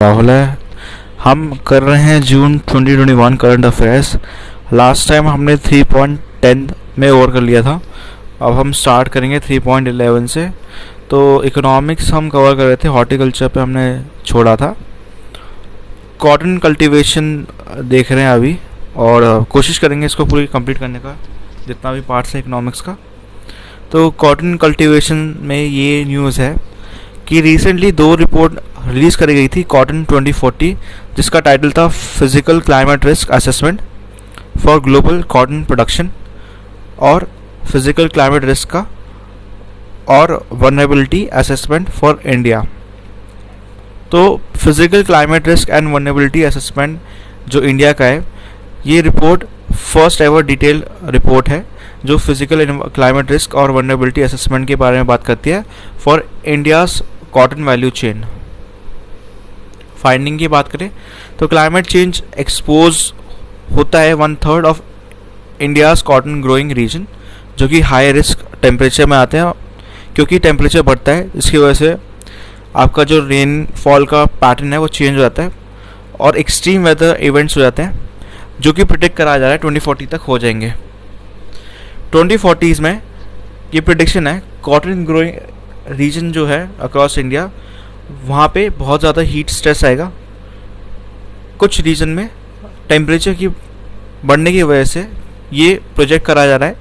राहुल है। हम कर रहे हैं जून 2021 करंट अफेयर्स। लास्ट टाइम हमने 3.10 में ओवर कर लिया था। अब हम स्टार्ट करेंगे 3.11 से। तो इकोनॉमिक्स हम कवर कर रहे थे, हॉर्टिकल्चर पे हमने छोड़ा था। कॉटन कल्टीवेशन देख रहे हैं अभी, और कोशिश करेंगे इसको पूरी कंप्लीट करने का, जितना भी पार्ट्स है इकोनॉमिक्स का। तो कॉटन कल्टीवेशन में ये न्यूज़ है कि रिसेंटली 2 रिपोर्ट रिलीज़ करी गई थी, कॉटन 2040, जिसका टाइटल था physical climate risk assessment for global cotton production, और फिजिकल क्लाइमेट रिस्क का, और वनरेबिलिटी असेसमेंट फॉर इंडिया। तो physical climate risk and vulnerability assessment जो इंडिया का है, ये report first ever detail report है जो फिजिकल क्लाइमेट रिस्क और वनरेबिलिटी असेसमेंट के बारे में बात करती है for India's cotton value chain. Finding की बात करें तो क्लाइमेट चेंज एक्सपोज होता है 1/3 of India's cotton growing region, जो कि हाई रिस्क टेम्परेचर में आते हैं, क्योंकि टेम्परेचर बढ़ता है, इसकी वजह से आपका जो रेनफॉल का पैटर्न है वो चेंज हो जाता है, और एक्सट्रीम वेदर इवेंट्स हो जाते हैं, जो कि प्रिडिक्ट करा जा रहा है 2040 तक हो जाएंगे। 2040s में ये प्रिडिक्शन है, कॉटन ग्रोइंग रीजन जो है अक्रॉस इंडिया, वहाँ पे बहुत ज़्यादा हीट स्ट्रेस आएगा। कुछ रीजन में टेम्परेचर की बढ़ने की वजह से ये प्रोजेक्ट करा जा रहा है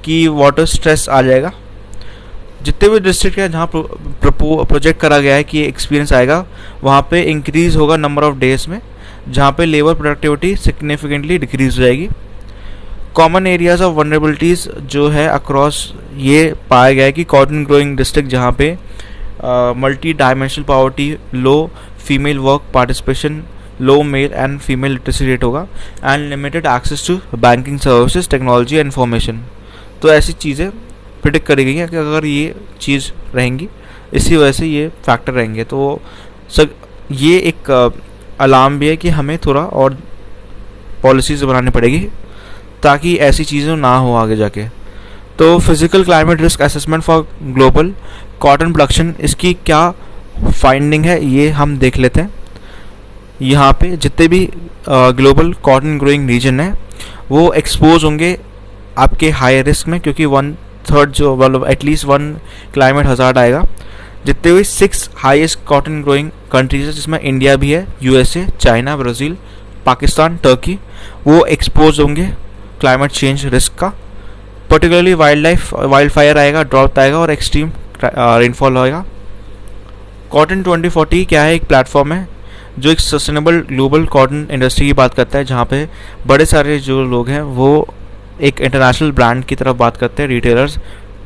कि वाटर स्ट्रेस आ जाएगा। जितने भी डिस्ट्रिक्ट हैं जहाँ प्रोजेक्ट करा गया है कि ये एक्सपीरियंस आएगा, वहाँ पे इंक्रीज़ होगा नंबर ऑफ डेज में, जहाँ पे लेबर प्रोडक्टिविटी सिग्निफिकेंटली डिक्रीज हो जाएगी। कॉमन एरियाज ऑफ वनरेबिलिटीज़ जो है अक्रॉस, ये पाया गया है कि कॉटन ग्रोइंग डिस्ट्रिक्ट जहाँ पे multi dimensional poverty, low female work participation, low male and female literacy rate होगा, and limited access to banking services, technology and information. तो ऐसी चीज़ें प्रिडिक्ट करी गई हैं कि अगर ये चीज़ रहेंगी, इसी वजह से ये फैक्टर रहेंगे। तो ये एक अलार्म भी है कि हमें थोड़ा और पॉलिसीज़ बनानी पड़ेगी ताकि ऐसी चीज़ें ना हो आगे जाके। तो physical climate risk assessment for global cotton production, इसकी क्या फाइंडिंग है ये हम देख लेते हैं। यहाँ पे जितने भी ग्लोबल कॉटन ग्रोइंग रीजन है वो एक्सपोज होंगे आपके हाई रिस्क में, क्योंकि 1/3 जो मतलब एटलीस्ट 1 क्लाइमेट हज़ार्ड आएगा। जितने भी 6 हाईएस्ट कॉटन ग्रोइंग कंट्रीज है, जिसमें इंडिया भी है, USA, China, Brazil, Pakistan, Turkey, वो एक्सपोज होंगे क्लाइमेट चेंज रिस्क का। पर्टिकुलरली वाइल्ड फायर आएगा, ड्रॉट आएगा, और एक्सट्रीम रेनफॉल होएगा। कॉटन 2040 क्या है? एक प्लेटफॉर्म है जो एक सस्टेनेबल ग्लोबल कॉटन इंडस्ट्री की बात करता है, जहाँ पे बड़े सारे जो लोग हैं वो एक इंटरनेशनल ब्रांड की तरफ बात करते हैं, रिटेलर्स,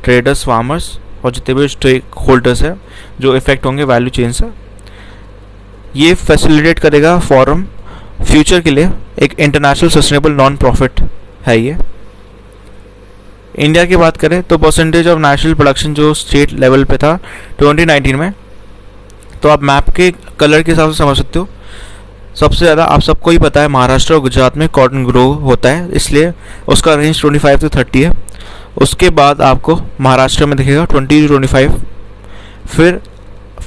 ट्रेडर्स, फार्मर्स, और जितने भी स्टेक होल्डर्स हैं जो इफेक्ट होंगे वैल्यू चेन से। ये फैसिलिटेट करेगा फोरम फ्यूचर के लिए, एक इंटरनेशनल सस्टेनेबल नॉन प्रॉफिट है ये। इंडिया की बात करें तो परसेंटेज ऑफ नेशनल प्रोडक्शन जो स्टेट लेवल पे था 2019 में, तो आप मैप के कलर के हिसाब से समझ सकते हो। सबसे ज़्यादा आप सबको ही पता है महाराष्ट्र और गुजरात में कॉटन ग्रो होता है, इसलिए उसका रेंज 25 से 30 है। उसके बाद आपको महाराष्ट्र में दिखेगा 20 to 25, फिर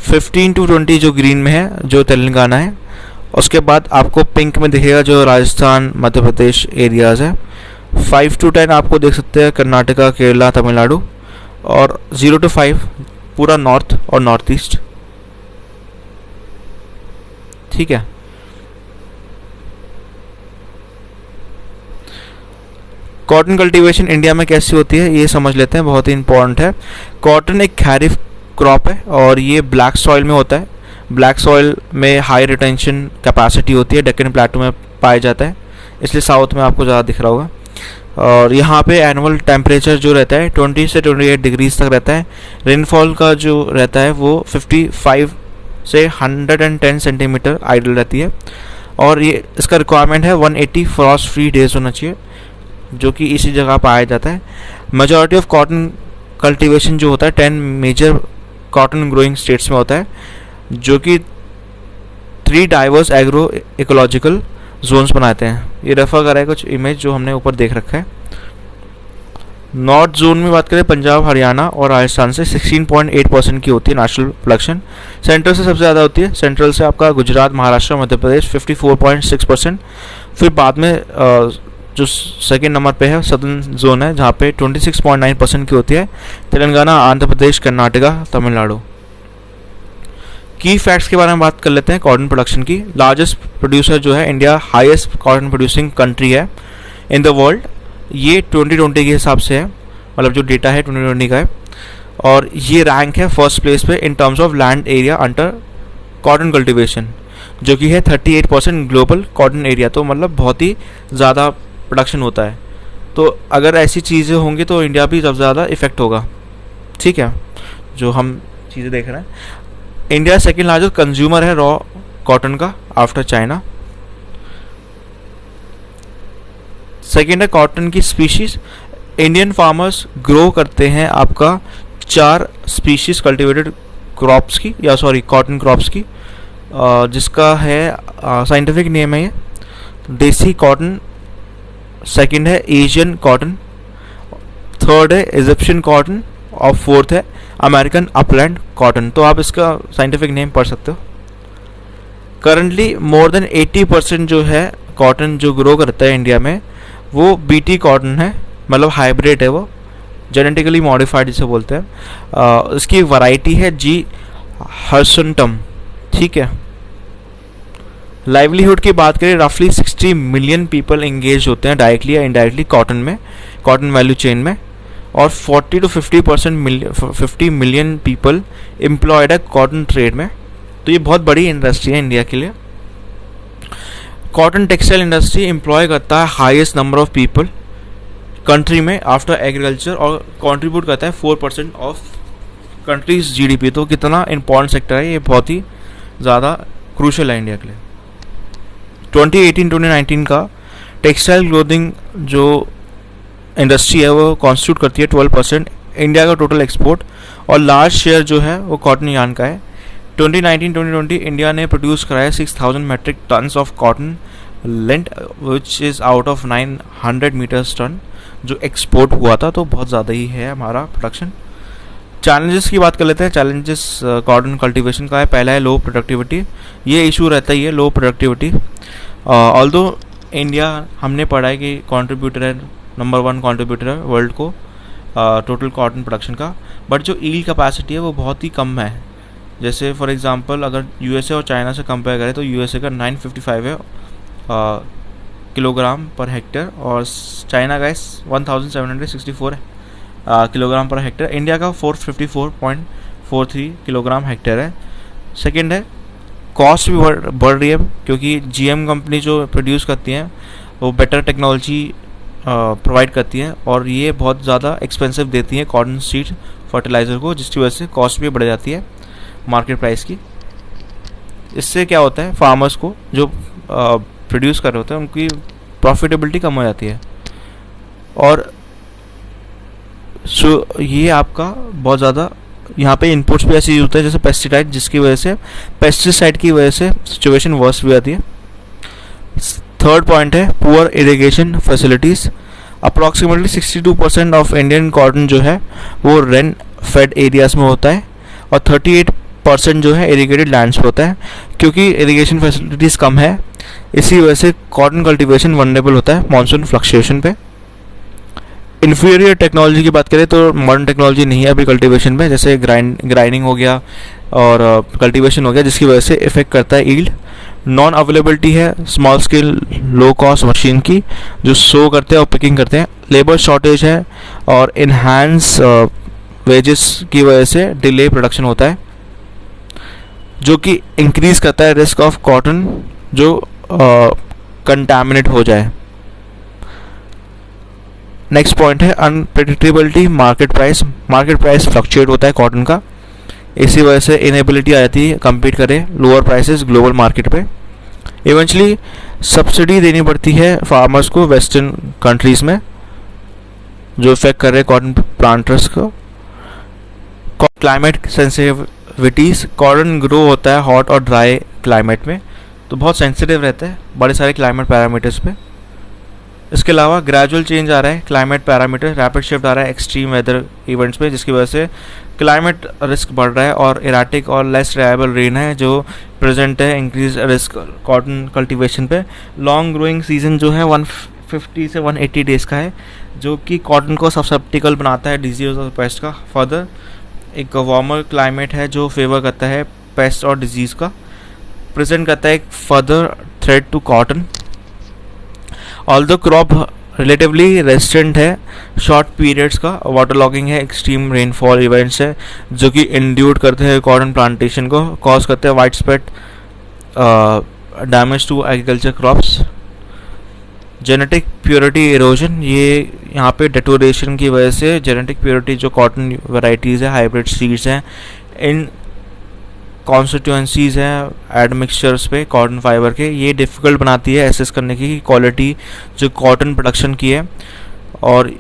15 to 20 जो ग्रीन में है जो तेलंगाना है। उसके बाद आपको पिंक में दिखेगा जो राजस्थान, मध्य प्रदेश एरियाज़ है। 5 to 10 आपको देख सकते हैं कर्नाटका, केरला, तमिलनाडु, और 0 to 5 पूरा नॉर्थ और नॉर्थ ईस्ट। ठीक है। कॉटन कल्टीवेशन इंडिया में कैसी होती है ये समझ लेते हैं, बहुत ही इंपॉर्टेंट है। कॉटन एक खैरिफ क्रॉप है और ये ब्लैक सॉइल में होता है। ब्लैक सॉइल में हाई रिटेंशन कैपेसिटी होती है, डेक्कन प्लेटो में पाया जाता है, इसलिए साउथ में आपको ज़्यादा दिख रहा होगा। और यहाँ पे एनुअल टेम्परेचर जो रहता है 20 से 28 डिग्रीज तक रहता है। रेनफॉल का जो रहता है वो 55 से 110 सेंटीमीटर आइडल रहती है, और ये इसका रिक्वायरमेंट है 180 फ्रॉस्ट फ्री डेज होना चाहिए, जो कि इसी जगह पाया जाता है। मेजॉरिटी ऑफ कॉटन कल्टीवेशन जो होता है 10 मेजर कॉटन ग्रोइंग स्टेट्स में होता है, जो कि 3 डाइवर्स एग्रो इकोलॉजिकल जोन्स बनाते हैं। ये रेफर कर रहा है कुछ इमेज जो हमने ऊपर देख रखा है। नॉर्थ जोन में बात करें पंजाब, हरियाणा और राजस्थान से 16.8% की होती है नेशनल प्रोडक्शन। सेंट्रल से सबसे ज़्यादा होती है, सेंट्रल से आपका गुजरात, महाराष्ट्र, मध्य प्रदेश 54.6%। फिर बाद में जो सेकेंड नंबर पे है सदर्न जोन है, जहाँ पे 26.9% की होती है, तेलंगाना, आंध्र प्रदेश, कर्नाटका, तमिलनाडु। की फैक्ट्स के बारे में बात कर लेते हैं कॉटन प्रोडक्शन की। लार्जेस्ट प्रोड्यूसर जो है India, highest cotton producing country है इन द वर्ल्ड। ये 2020 के हिसाब से है, मतलब जो डेटा है 2020 का है, और ये रैंक है फर्स्ट प्लेस पे in terms of land area under cotton cultivation, जो कि है 38% ग्लोबल कॉटन एरिया। तो मतलब बहुत ही ज़्यादा प्रोडक्शन होता है। तो अगर ऐसी चीज़ें होंगी तो इंडिया भी सबसे ज़्यादा इफेक्ट होगा। ठीक है, जो हम चीज़ें देख रहे हैं। इंडिया सेकेंड लार्जेस्ट कंज्यूमर है रॉ कॉटन का आफ्टर चाइना। सेकेंड है कॉटन की स्पीशीज। इंडियन फार्मर्स ग्रो करते हैं आपका 4 स्पीशीज कल्टिवेटेड क्रॉप्स की, या सॉरी कॉटन क्रॉप्स की, जिसका है साइंटिफिक नेम है ये देसी कॉटन। सेकंड है एशियन कॉटन, थर्ड है इजिप्शियन कॉटन और फोर्थ है अमेरिकन अपलैंड कॉटन। तो आप इसका साइंटिफिक नेम पढ़ सकते हो। करंटली मोर देन 80% जो है कॉटन जो ग्रो करता है इंडिया में वो बीटी कॉटन है, मतलब हाइब्रिड है, वो जेनेटिकली मॉडिफाइड जिसे बोलते हैं। इसकी वैरायटी है जी हर्सनटम। ठीक है, लाइवलीहुड की बात करें, रफली 60 मिलियन पीपल इंगेज होते हैं डायरेक्टली या इनडायरेक्टली कॉटन में, कॉटन वैल्यू चेन में, और 40 to 50 मिलियन पीपल एम्प्लॉयड है कॉटन ट्रेड में। तो ये बहुत बड़ी इंडस्ट्री है इंडिया के लिए। कॉटन टेक्सटाइल इंडस्ट्री एम्प्लॉय करता है highest number of people country में आफ्टर एग्रीकल्चर, और कंट्रीब्यूट करता है 4% ऑफ कंट्रीज जीडीपी। तो कितना इंपॉर्टेंट सेक्टर है ये, बहुत ही ज़्यादा क्रूशल है इंडिया के लिए। 2018-2019 का टेक्सटाइल क्लोथिंग जो इंडस्ट्री है वो कॉन्स्टिट्यूट करती है 12% इंडिया का टोटल एक्सपोर्ट, और लार्ज शेयर जो है वो कॉटन यार्न का है। 2019-2020 इंडिया ने प्रोड्यूस कराया 6000 metric tons of cotton length, which is out of 900 meters ton जो एक्सपोर्ट हुआ था। तो बहुत ज़्यादा ही है हमारा प्रोडक्शन। चैलेंजेस की बात कर लेते हैं। चैलेंजेस कॉटन कल्टीवेशन का है। पहला है लो प्रोडक्टिविटी, ये इशू रहता ही है लो प्रोडक्टिविटी। ऑल्दो इंडिया हमने पढ़ा है कि कॉन्ट्रीब्यूटर है, नंबर 1 कॉन्ट्रीब्यूटर है वर्ल्ड को टोटल कॉटन प्रोडक्शन का, बट जो ईल्ड कैपेसिटी है वो बहुत ही कम है। जैसे फॉर एग्जांपल अगर यूएसए और चाइना से कंपेयर करें तो यूएसए का 955 है किलोग्राम पर हेक्टेयर, और चाइना का 1764 है किलोग्राम पर हेक्टेयर। इंडिया का 454.43 किलोग्राम हेक्टेयर है। सेकेंड है कॉस्ट भी बढ़ रही है, क्योंकि जीएम कंपनी जो प्रोड्यूस करती हैं वो बेटर टेक्नोलॉजी प्रोवाइड करती है, और ये बहुत ज़्यादा एक्सपेंसिव देती है कॉटन सीड फर्टिलाइज़र को, जिसकी वजह से कॉस्ट भी बढ़ जाती है मार्केट प्राइस की। इससे क्या होता है, फार्मर्स को जो प्रोड्यूस कर रहे होते हैं उनकी प्रॉफिटेबिलिटी कम हो जाती है। और ये आपका बहुत ज़्यादा यहाँ पे इनपुट्स भी ऐसे यूज होते हैं जैसे पेस्टिसाइड, जिसकी वजह से पेस्टिसाइड की वजह से सिचुएशन वर्स भी आती है। थर्ड पॉइंट है poor irrigation facilities. Approximately 62% of Indian cotton जो है वो रेन फेड एरियाज में होता है, और 38% जो है इरिगेटेड लैंड्स पे होता है। क्योंकि इरिगेशन फैसिलिटीज़ कम है, इसी वजह से कॉटन कल्टीवेशन वनरेबल होता है मानसून फ्लक्चुएशन पे। इन्फीरियर टेक्नोलॉजी की बात करें तो मॉडर्न टेक्नोलॉजी नहीं है अभी कल्टीवेशन में, जैसे ग्राइंडिंग हो गया और कल्टीवेशन हो गया, जिसकी वजह से इफेक्ट करता है ईल्ड। नॉन अवेलेबिलिटी है small scale low cost machine की जो सो करते हैं और पिकिंग करते हैं। लेबर शॉर्टेज है, और इनहांस वेजेस की वजह से डिले प्रोडक्शन होता है, जो कि इंक्रीज करता है रिस्क ऑफ कॉटन जो कंटामिनेट हो जाए। नेक्स्ट पॉइंट है अनप्रेडिक्टेबिलिटी मार्केट प्राइस फ्लक्चुएट होता है कॉटन का, इसी वजह से इनेबिलिटी आ जाती है कम्पीट करें लोअर प्राइसेस ग्लोबल मार्केट पे। इवेंचुअली सब्सिडी देनी पड़ती है फार्मर्स को वेस्टर्न कंट्रीज़ में, जो इफेक्ट कर रहे हैं कॉटन प्लांटर्स को। क्लाइमेट सेंसिटिविटीज़, कॉटन ग्रो होता है हॉट और ड्राई क्लाइमेट में, तो बहुत सेंसिटिव रहता है बड़े सारे क्लाइमेट पैरामीटर्स पे। इसके अलावा ग्रेजुअल चेंज आ रहा है क्लाइमेट पैरामीटर, रैपिड शिफ्ट आ रहा है एक्सट्रीम वेदर इवेंट्स पे, जिसकी वजह से क्लाइमेट रिस्क बढ़ रहा है, और इराटिक और लेस रिलायबल रेन है जो प्रेजेंट है, इंक्रीज रिस्क कॉटन कल्टीवेशन पे। लॉन्ग ग्रोइंग सीजन जो है 150 से 180 डेज का है, जो कि कॉटन को सब्सेप्टिकल बनाता है डिजीज और पेस्ट का। फर्दर एक वार्मर क्लाइमेट है जो फेवर करता है पेस्ट और डिजीज़ का, प्रेजेंट करता है एक further threat to cotton. Although crop relatively resistant है शॉर्ट पीरियड्स का, वाटर लॉगिंग है, एक्सट्रीम रेनफॉल इवेंट्स है जो कि इंड्यूट करते हैं कॉटन प्लांटेशन को, कॉज करते हैं wide spread damage to agriculture crops. Genetic purity erosion, ये यहाँ पे डेटोरेशन की वजह से जेनेटिक प्योरिटी जो कॉटन वैरायटीज़ है, हाइब्रिड सीड्स हैं, इन कॉन्स्टिट्यूएंसीज हैं एडमिक्सचर्स पे कॉटन फाइबर के, ये डिफ़िकल्ट बनाती है एसेस करने की क्वालिटी जो कॉटन प्रोडक्शन की है। और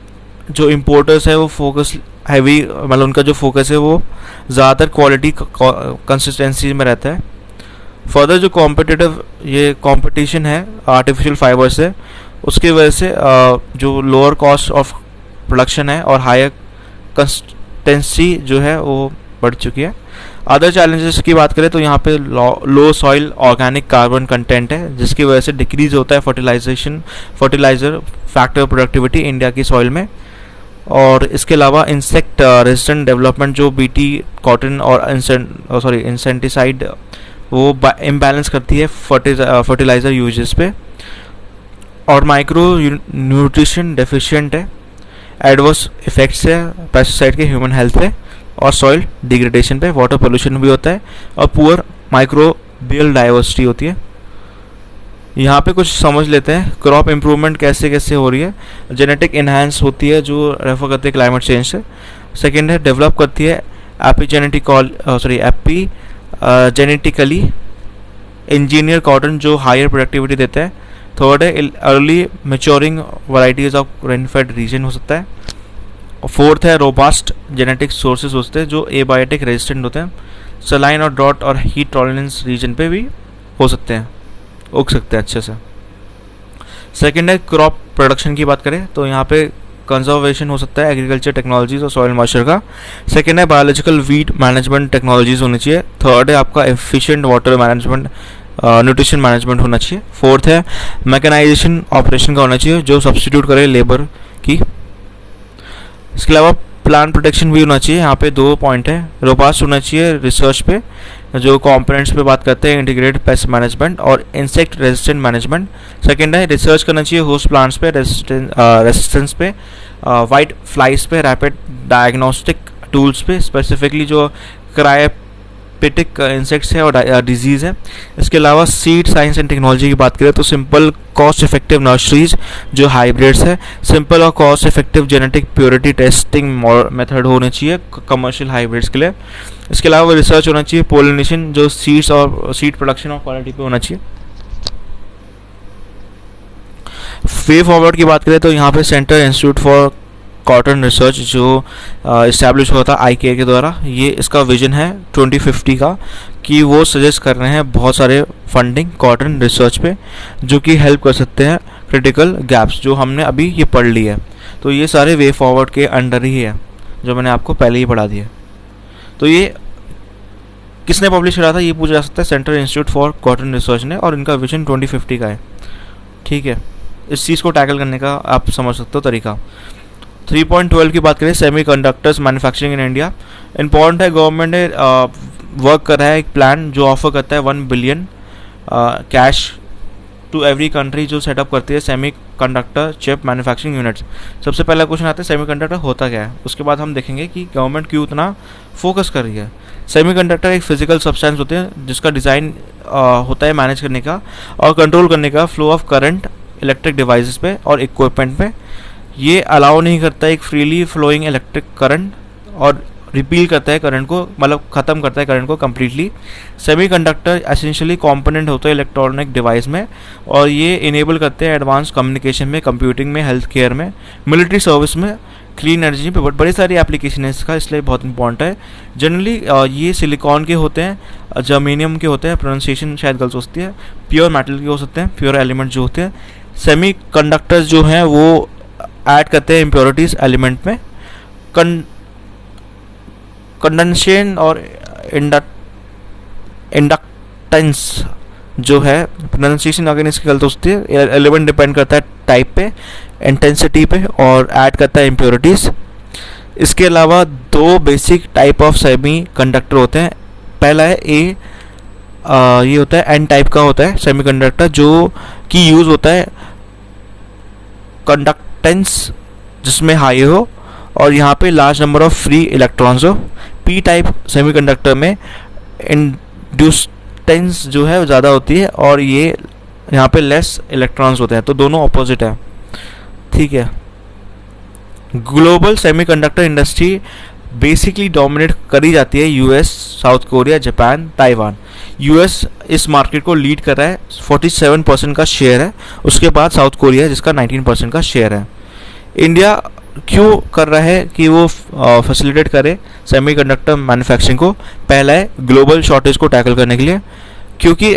जो इम्पोर्टर्स है वो फोकस हैवी, मतलब उनका जो फोकस है वो ज़्यादातर क्वालिटी कंसिस्टेंसी में रहता है। फर्दर जो कॉम्पिटिटिव ये कंपटीशन है आर्टिफिशियल फाइबर से, उसकी वजह से जो लोअर कॉस्ट ऑफ प्रोडक्शन है और हायर कंसिस्टेंसी जो है वो बढ़ चुकी है। अदर चैलेंजेस की बात करें तो यहाँ पे लो सॉइल ऑर्गेनिक कार्बन कंटेंट है, जिसकी वजह से डिक्रीज होता है फर्टिलाइज़र फैक्टर प्रोडक्टिविटी इंडिया की सॉइल में। और इसके अलावा इंसेक्ट रेजिस्टेंट डेवलपमेंट जो बीटी कॉटन और इंसेंटिसाइड वो इम्बैलेंस करती है फर्टिलाइज़र यूजेस पे। और माइक्रो न्यूट्रिशन डेफिशिएंट है, एडवर्स इफेक्ट्स है पेस्टिसाइड के ह्यूमन हेल्थ पे और सॉइल डिग्रेडेशन पे, वाटर पोल्यूशन भी होता है, और पुअर माइक्रोबियल डाइवर्सिटी होती है। यहाँ पे कुछ समझ लेते हैं क्रॉप इम्प्रूवमेंट कैसे कैसे हो रही है। जेनेटिक इन्हांस होती है जो रेफर करते हैं क्लाइमेट चेंज से। सेकेंड है डेवलप करती है जेनेटिकली इंजीनियर कॉटन जो हायर प्रोडक्टिविटी देता है। थर्ड है early maturing varieties of rainfed region हो सकता है। फोर्थ है रोबास्ट जेनेटिक सोर्सेज होते हैं जो एबायोटिक रेजिस्टेंट होते हैं, सलाइन और ड्रॉट और हीट टॉलरेंस रीजन पे भी हो सकते हैं, उग सकते हैं अच्छे से। सेकेंड है क्रॉप प्रोडक्शन की बात करें तो यहाँ पे कंजर्वेशन हो सकता है एग्रीकल्चर टेक्नोलॉजीज और सॉइल मॉइस्चर का। सेकेंड है बायोलॉजिकल वीड मैनेजमेंट टेक्नोलॉजीज होनी चाहिए। थर्ड है आपका efficient water management nutrition management होना चाहिए। फोर्थ है मैकेनाइजेशन ऑपरेशन का होना चाहिए जो सब्सटीट्यूट करे लेबर की। इसके अलावा प्लांट प्रोटेक्शन भी होना चाहिए। यहाँ पे 2 पॉइंट है, रोबास्ट होना चाहिए रिसर्च पे जो कंपोनेंट्स पे बात करते हैं, इंटीग्रेटेड पेस्ट मैनेजमेंट और इंसेक्ट रेजिस्टेंट मैनेजमेंट। सेकंड है रिसर्च करना चाहिए होस्ट प्लांट्स पे, रेजिस्टेंस पे, वाइट फ्लाइज पे, रैपिड डायग्नोस्टिक टूल्स पे, स्पेसिफिकली जो क्रायोपेटिक इंसेक्ट्स है और डिजीज़ है। इसके अलावा सीड साइंस एंड टेक्नोलॉजी की बात करें तो सिंपल कॉस्ट इफेक्टिव नर्सरीज जो हाइब्रिड्स है, सिंपल और cost effective genetic purity testing method होने चाहिए कमर्शियल हाइब्रिड्स के लिए। इसके अलावा रिसर्च होना चाहिए पोलिनेशन जो सीड्स और सीड प्रोडक्शन और क्वालिटी पे होना चाहिए। वे फॉरवर्ड की बात करें तो यहाँ पे centre institute for cotton research जो इस्टेब्लिश हुआ था IKA के द्वारा, ये इसका विजन है 2050 का कि वो सजेस्ट कर रहे हैं बहुत सारे फंडिंग कॉटन रिसर्च पे जो कि हेल्प कर सकते हैं क्रिटिकल गैप्स जो हमने अभी ये पढ़ ली है। तो ये सारे वे फॉरवर्ड के अंडर ही है जो मैंने आपको पहले ही पढ़ा दिया। तो ये किसने पब्लिश करा था ये पूछा जा सकता है, central institute for cotton research ने, और इनका विजन 2050 का है। ठीक है, इस चीज़ को टैकल करने का आप समझ सकते हो तरीका। 3.12 की बात करें semiconductors manufacturing in India, important है। गवर्नमेंट ने वर्क कर रहा है एक प्लान जो ऑफर करता है 1 billion cash to every country जो सेटअप करती है सेमीकंडक्टर चिप मैन्युफैक्चरिंग यूनिट्स। सबसे पहला क्वेश्चन आता है सेमीकंडक्टर होता क्या है, उसके बाद हम देखेंगे कि गवर्नमेंट क्यों इतना फोकस कर रही है। सेमीकंडक्टर एक फिजिकल सब्सटेंस होते हैं जिसका डिज़ाइन होता है मैनेज करने का और कंट्रोल करने का flow of current electric devices पे और इक्विपमेंट पे। ये अलाउ नहीं करता एक फ्रीली फ्लोइंग इलेक्ट्रिक करंट और रिपील करता है करंट को, मतलब ख़त्म करता है करंट को कम्प्लीटली। सेमीकंडक्टर एसेंशियली कंपोनेंट होता है इलेक्ट्रॉनिक डिवाइस में और ये इनेबल करते हैं एडवांस कम्युनिकेशन में, कंप्यूटिंग में, हेल्थ केयर में, मिलिट्री सर्विस में, क्लीन एनर्जी पे बड़ी सारी एप्लीकेशन है इसका, इसलिए बहुत इंपॉर्टेंट है। जनरली ये सिलिकॉन के होते हैं, जर्मेनियम के होते हैं, प्रोनाउंसिएशन शायद गलत हो सकती है, प्योर मेटल के हो सकते हैं, प्योर एलिमेंट जो होते हैं, सेमी कंडक्टर्स जो हैं वो ऐड करते हैं इम्प्योरिटीज एलिमेंट में। कंडेंसेशन और इंडक्टेंस जो है, प्रोनाउंसिएशन अगर इसकी गलत होती है, एलिमेंट डिपेंड करता है टाइप पे, इंटेंसिटी पे, और ऐड करता है इम्प्योरिटीज। इसके अलावा दो basic type of semi conductor होते हैं। पहला है ये होता है एन टाइप का होता है सेमी कंडक्टर, जो कि यूज़ होता है कंडक्टेंस जिसमें हाई हो और यहाँ पे large number of free electrons हो। पी टाइप सेमीकंडक्टर में इंड्यूसेंस जो है ज़्यादा होती है और ये यहाँ पे लेस इलेक्ट्रॉन्स होते हैं, तो दोनों ऑपोजिट है, ठीक है। Global semiconductor industry basically dominate करी जाती है US, south Korea, Japan, Taiwan. US इस मार्केट को लीड कर रहा है, 47% का शेयर है। उसके बाद साउथ कोरिया जिसका 19% का शेयर है। इंडिया क्यों कर रहा है कि वो फैसिलिटेट करे सेमीकंडक्टर मैन्युफैक्चरिंग को? पहला है ग्लोबल शॉर्टेज को टैकल करने के लिए, क्योंकि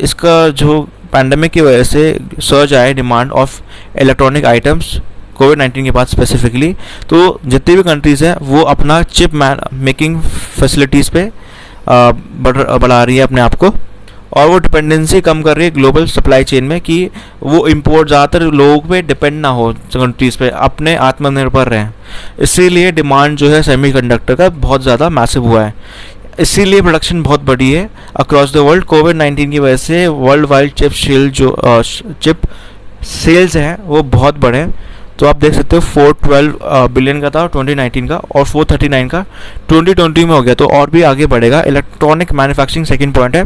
इसका जो पैंडेमिक की वजह से सर्ज आया डिमांड ऑफ इलेक्ट्रॉनिक आइटम्स कोविड-19 के बाद स्पेसिफिकली, तो जितनी भी कंट्रीज़ हैं वो अपना चिप मेकिंग फैसिलिटीज़ पे बढ़ा रही है अपने आप को, और वो डिपेंडेंसी कम कर रही है ग्लोबल सप्लाई चेन में, कि वो इंपोर्ट ज़्यादातर लोगों पे डिपेंड ना हो, कंट्रीज़ पे अपने आत्मनिर्भर रहें। इसीलिए डिमांड जो है सेमीकंडक्टर का बहुत ज़्यादा मैसिव हुआ है, इसीलिए प्रोडक्शन बहुत बढ़ी है अक्रॉस द वर्ल्ड। कोविड-19 की वजह से वर्ल्ड वाइड चिप सेल्स हैं वो बहुत बढ़े। तो आप देख सकते हो 412 बिलियन का था 2019 का, और 439 का 2020 में हो गया, तो और भी आगे बढ़ेगा। इलेक्ट्रॉनिक मैन्युफैक्चरिंग सेकंड पॉइंट है।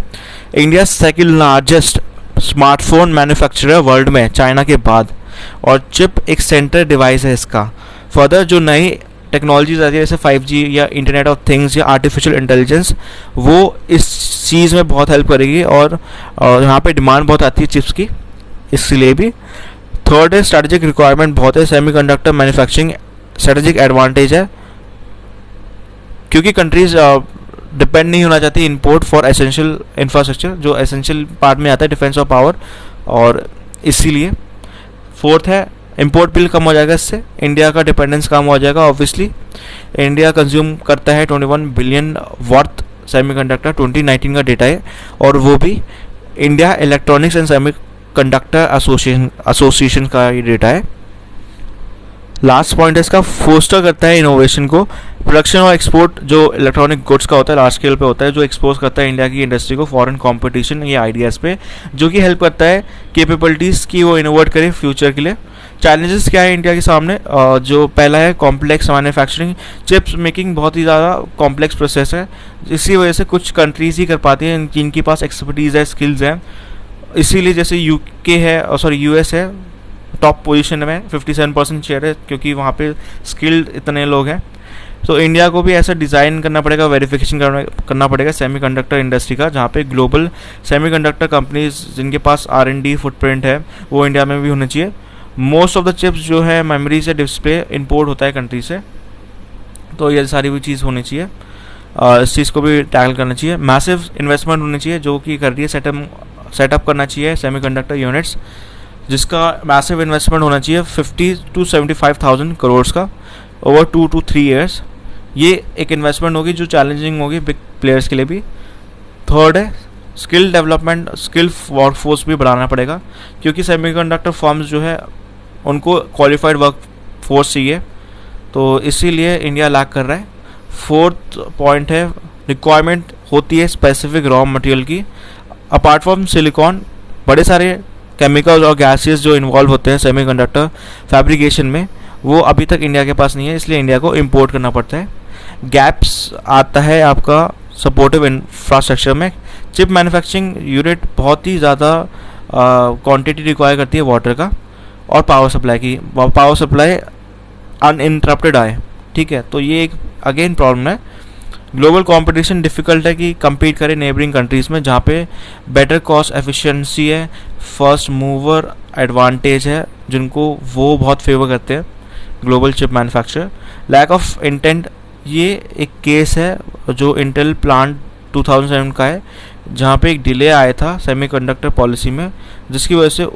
India second largest smartphone manufacturer world में चाइना के बाद, और चिप एक सेंटर डिवाइस है इसका। फर्दर जो नई टेक्नोलॉजीज आती है जैसे 5G या इंटरनेट ऑफ थिंग्स या आर्टिफिशियल इंटेलिजेंस, वो इस चीज़ में बहुत हेल्प करेगी, और यहाँ पे डिमांड बहुत आती है चिप्स की, इसलिए भी। थर्ड है स्ट्रेटेजिक रिक्वायरमेंट बहुत है, सेमीकंडक्टर मैन्युफैक्चरिंग स्ट्रेटेजिक एडवांटेज है, क्योंकि कंट्रीज डिपेंड नहीं होना चाहती इंपोर्ट फॉर एसेंशियल इंफ्रास्ट्रक्चर, जो एसेंशियल पार्ट में आता है डिफेंस ऑफ पावर, और इसीलिए। फोर्थ है इंपोर्ट बिल कम हो जाएगा इससे, इंडिया का डिपेंडेंस कम हो जाएगा। ऑब्वियसली इंडिया कंज्यूम करता है 21 बिलियन वर्थ सेमीकंडक्टर, 2019 का डेटा है, और वो भी India electronics and semiconductor association का ये डेटा है। लास्ट पॉइंट है इसका, फोस्टर करता है इनोवेशन को। प्रोडक्शन और एक्सपोर्ट जो इलेक्ट्रॉनिक गुड्स का होता है लार्ज स्केल पे होता है, जो एक्सपोज करता है इंडिया की इंडस्ट्री को फॉरेन कंपटीशन या आइडियाज़ पे, जो कि हेल्प करता है कैपेबिलिटीज़ की वो इनोवेट करे फ्यूचर के लिए। चैलेंजेस क्या है इंडिया के सामने? जो पहला है कॉम्प्लेक्स मैन्युफैक्चरिंग, चिप्स मेकिंग बहुत ही ज़्यादा कॉम्प्लेक्स प्रोसेस है, इसी वजह से कुछ कंट्रीज़ ही कर पाती हैं जिनके पास एक्सपर्टीज़ है, स्किल्स हैं। इसीलिए जैसे यूएस है टॉप पोजीशन में, 57% शेयर है, क्योंकि वहाँ पे स्किल्ड इतने लोग हैं। तो इंडिया को भी ऐसा डिज़ाइन करना पड़ेगा, वेरिफिकेशन करना पड़ेगा सेमीकंडक्टर इंडस्ट्री का, जहाँ पे ग्लोबल सेमीकंडक्टर कंपनीज जिनके पास R&D फुटप्रिंट है वो इंडिया में भी होना चाहिए। मोस्ट ऑफ द चिप्स जो है मेमोरी से डिस्प्ले इंपोर्ट होता है कंट्री से, तो ये सारी भी चीज़ होनी चाहिए, इस चीज़ को भी टैकल करना चाहिए। मैसिव इन्वेस्टमेंट होनी चाहिए जो कि कर रही है, सेटअप करना चाहिए सेमीकंडक्टर यूनिट्स, जिसका मैसिव इन्वेस्टमेंट होना चाहिए 50 to 75,000 करोड़ का ओवर 2 to 3 ईयर्स। ये एक इन्वेस्टमेंट होगी जो चैलेंजिंग होगी बिग प्लेयर्स के लिए भी। थर्ड है स्किल डेवलपमेंट, स्किल वर्कफोर्स भी बढ़ाना पड़ेगा, क्योंकि सेमीकंडक्टर फर्म्स जो है उनको क्वालिफाइड वर्क फोर्स चाहिए, तो इसीलिए इंडिया लैक कर रहा है। फोर्थ पॉइंट है रिक्वायरमेंट होती है स्पेसिफिक रॉ मटेरियल की। अपार्ट फ्रॉम सिलिकॉन बड़े सारे केमिकल्स और गैसेस जो इन्वॉल्व होते हैं सेमीकंडक्टर फैब्रिकेशन में, वो अभी तक इंडिया के पास नहीं है, इसलिए इंडिया को इंपोर्ट करना पड़ता है। गैप्स आता है आपका सपोर्टिव इंफ्रास्ट्रक्चर में। चिप मैन्युफैक्चरिंग यूनिट बहुत ही ज़्यादा क्वांटिटी रिक्वायर करती है वाटर का और पावर सप्लाई की, पावर सप्लाई अनइंटरप्टेड आए, ठीक है, तो ये एक अगेन प्रॉब्लम है। ग्लोबल कंपटीशन डिफ़िकल्ट है कि compete करें नेबरिंग कंट्रीज़ में, जहाँ पे बेटर कॉस्ट एफिशिएंसी है, फर्स्ट मूवर एडवांटेज है, जिनको वो बहुत फेवर करते हैं global chip manufacturer. Lack of intent, ये एक केस है जो इंटेल प्लांट 2007 का है, जहाँ पे एक डिले आया था सेमीकंडक्टर पॉलिसी में, जिसकी वजह से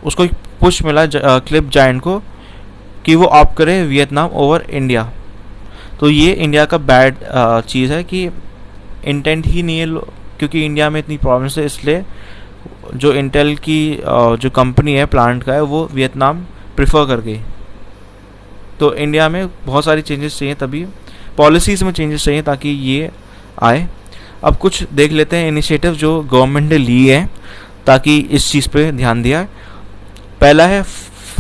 उसको पुश मिला क्लिप जायंट को कि वो ऑप्ट करे वियतनाम ओवर इंडिया। तो ये इंडिया का बैड चीज़ है कि इंटेंट ही नहीं है, क्योंकि इंडिया में इतनी प्रॉब्लम्स है, इसलिए जो इंटेल की जो कंपनी है प्लांट का है वो वियतनाम प्रिफर कर गई। तो इंडिया में बहुत सारी चेंजेस चाहिए, तभी पॉलिसीज़ में चेंजेस चाहिए ताकि ये आए। अब कुछ देख लेते हैं इनिशिएटिव जो गवर्नमेंट ने लिए हैं ताकि इस चीज़ पे ध्यान दिया है। पहला है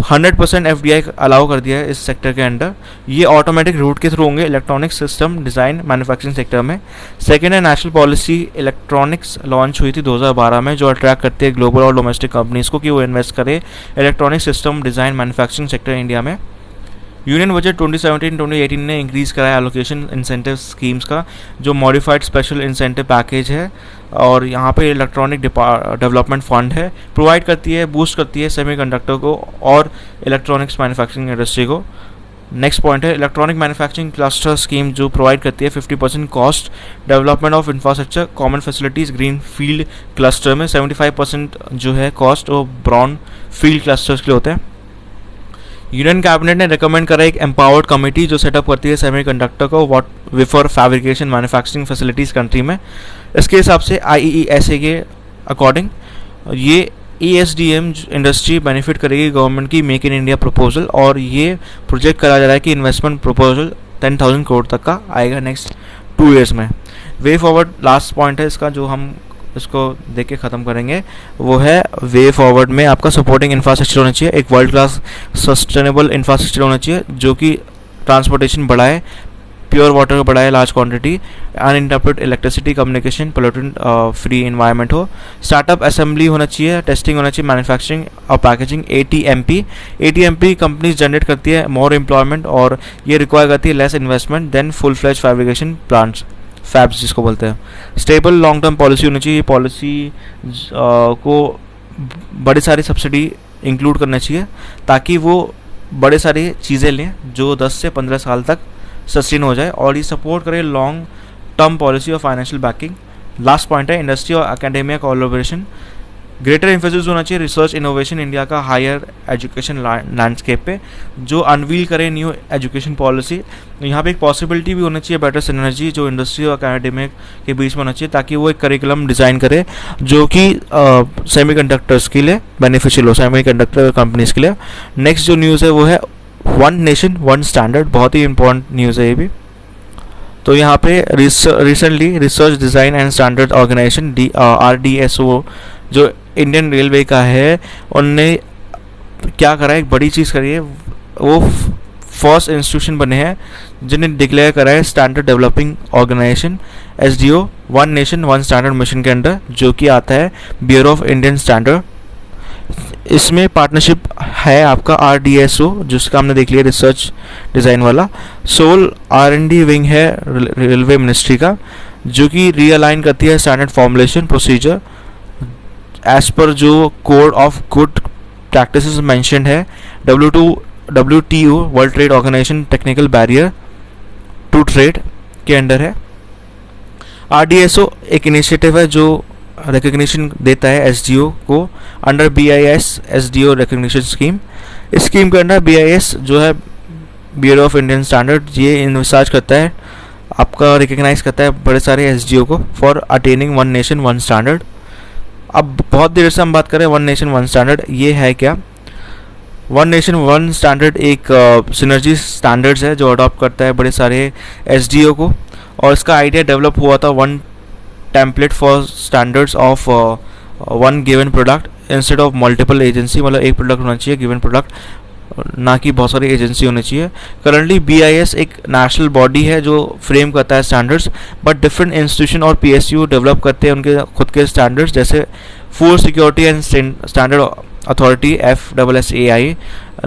100% FDI अलाउ कर दिया है इस सेक्टर के अंडर। ये ऑटोमेटिक रूट के थ्रू होंगे electronic system design manufacturing sector में। सेकेंड है नेशनल पॉलिसी इलेक्ट्रॉनिक्स लॉन्च हुई थी 2012 में, जो अट्रैक्ट करती है ग्लोबल और डोमेस्टिक कंपनीज़ को कि वो इन्वेस्ट करे electronic system design manufacturing sector India में। यूनियन बजट 2017-2018 ने इंक्रीज़ कराया एलोकेशन इंसेंटिव स्कीम्स का, जो मॉडिफाइड स्पेशल इंसेंटिव पैकेज है, और यहाँ पे इलेक्ट्रॉनिक डेवलपमेंट फंड है, प्रोवाइड करती है, बूस्ट करती है सेमीकंडक्टर को और इलेक्ट्रॉनिक्स मैन्युफैक्चरिंग इंडस्ट्री को। नेक्स्ट पॉइंट है इलेक्ट्रॉनिक मैन्युफैक्चरिंग क्लस्टर स्कीम, जो प्रोवाइड करती है 50% cost development of infrastructure common facilities green field cluster में। 75% जो है कॉस्ट वो ब्राउन फील्ड क्लस्टर्स के लिए होते हैं। यूनियन कैबिनेट ने रिकमेंड करा एक एम्पावर्ड कमेटी जो सेटअप करती है सेमीकंडक्टर को wafer fabrication manufacturing facilities country में। इसके हिसाब से IEESA के अकॉर्डिंग ये ESDM इंडस्ट्री बेनिफिट करेगी गवर्नमेंट की मेक इन इंडिया प्रपोजल, और ये प्रोजेक्ट करा जा रहा है कि इन्वेस्टमेंट प्रपोजल 10,000 करोड़ तक का आएगा नेक्स्ट 2 ईयर्स में। वे फॉरवर्ड लास्ट पॉइंट है इसका, जो हम इसको देख के ख़त्म करेंगे, वो है वे फॉरवर्ड में आपका सपोर्टिंग इंफ्रास्ट्रक्चर होना चाहिए, एक वर्ल्ड क्लास सस्टेनेबल इंफ्रास्ट्रक्चर होना चाहिए जो कि ट्रांसपोर्टेशन बढ़ाए, प्योर वाटर बढ़ाए large quantity, uninterrupted electricity, communication, pollutant free environment हो, स्टार्टअप असेंबली होना चाहिए, टेस्टिंग होना चाहिए, मैन्युफैक्चरिंग और पैकेजिंग। ATMP कंपनीज जनरेट करती है मोर एम्प्लॉयमेंट, और ये रिक्वायर करती है less investment than full fledge fabrication plants, fabs जिसको बोलते हैं। स्टेबल लॉन्ग टर्म पॉलिसी होनी चाहिए, पॉलिसी को बड़ी सारी सब्सिडी इंक्लूड करना चाहिए ताकि वो बड़े सारी चीज़ें लें जो 10 से 15 साल तक सस्टेन हो जाए, और ये सपोर्ट करे लॉन्ग टर्म पॉलिसी और फाइनेंशियल बैकिंग। लास्ट पॉइंट है इंडस्ट्री और एकेडेमिया कोलैबोरेशन, ग्रेटर एम्फेसिस होना चाहिए रिसर्च इनोवेशन इंडिया का हायर एजुकेशन लैंडस्केप पे, जो अनवील करे न्यू एजुकेशन पॉलिसी। यहाँ पे एक पॉसिबिलिटी भी होना चाहिए बेटर सिनर्जी जो इंडस्ट्री और एकेडमिक के बीच में होना चाहिए, ताकि वो एक करिकुलम डिज़ाइन करे जो कि सेमीकंडक्टर्स के लिए बेनिफिशियल हो, सेमीकंडक्टर कंपनीज के लिए। नेक्स्ट जो न्यूज़ है वो है वन नेशन वन स्टैंडर्ड, बहुत ही इंपॉर्टेंट न्यूज़ है ये भी। तो यहाँ पे recently research design and standard organisation RDSO जो इंडियन रेलवे का है, उनने क्या करा है, एक बड़ी चीज़ करी है, वो फर्स्ट इंस्टीट्यूशन बने हैं जिन्हें डिक्लेयर करा है standard developing organisation SDO, one nation one standard mission के अंडर, जो कि आता है ब्यूरो ऑफ इंडियन स्टैंडर्ड। इसमें पार्टनरशिप है आपका RDSO जिसका हमने देख लिया रिसर्च डिज़ाइन वाला, सोल R&D विंग है रेलवे मिनिस्ट्री का, जो कि रीअलाइन करती है स्टैंडर्ड फॉर्मुलेशन प्रोसीजर एज पर जो code of good practices mentioned है WTO world trade organisation technical barrier to trade के अंडर है। RDSO एक इनिशिएटिव है जो रिकग्निशन देता है SDO को under BIS SDO recognition scheme. इस स्कीम के अंडर BIS जो है ब्यूरो ऑफ इंडियन स्टैंडर्ड, ये इन्विसार्ज करता है, आपका रिकग्नाइज करता है बड़े सारे SDO को for attaining one nation one standard. अब बहुत देर से हम बात करें वन नेशन वन स्टैंडर्ड, ये है क्या? वन नेशन वन स्टैंडर्ड एक सिनर्जी स्टैंडर्ड्स है जो अडॉप्ट करता है बड़े सारे SDO को, और इसका आइडिया डेवलप हुआ था one template for standards of one given product instead of multiple agency, मतलब एक प्रोडक्ट होना चाहिए गिवन प्रोडक्ट, ना कि बहुत सारी एजेंसी होनी चाहिए। करंटली BIS एक नेशनल बॉडी है जो फ्रेम करता है स्टैंडर्ड्स, बट डिफरेंट इंस्टीट्यूशन और PSU डेवलप करते हैं उनके खुद के स्टैंडर्ड्स, जैसे food security and standard authority FSSAI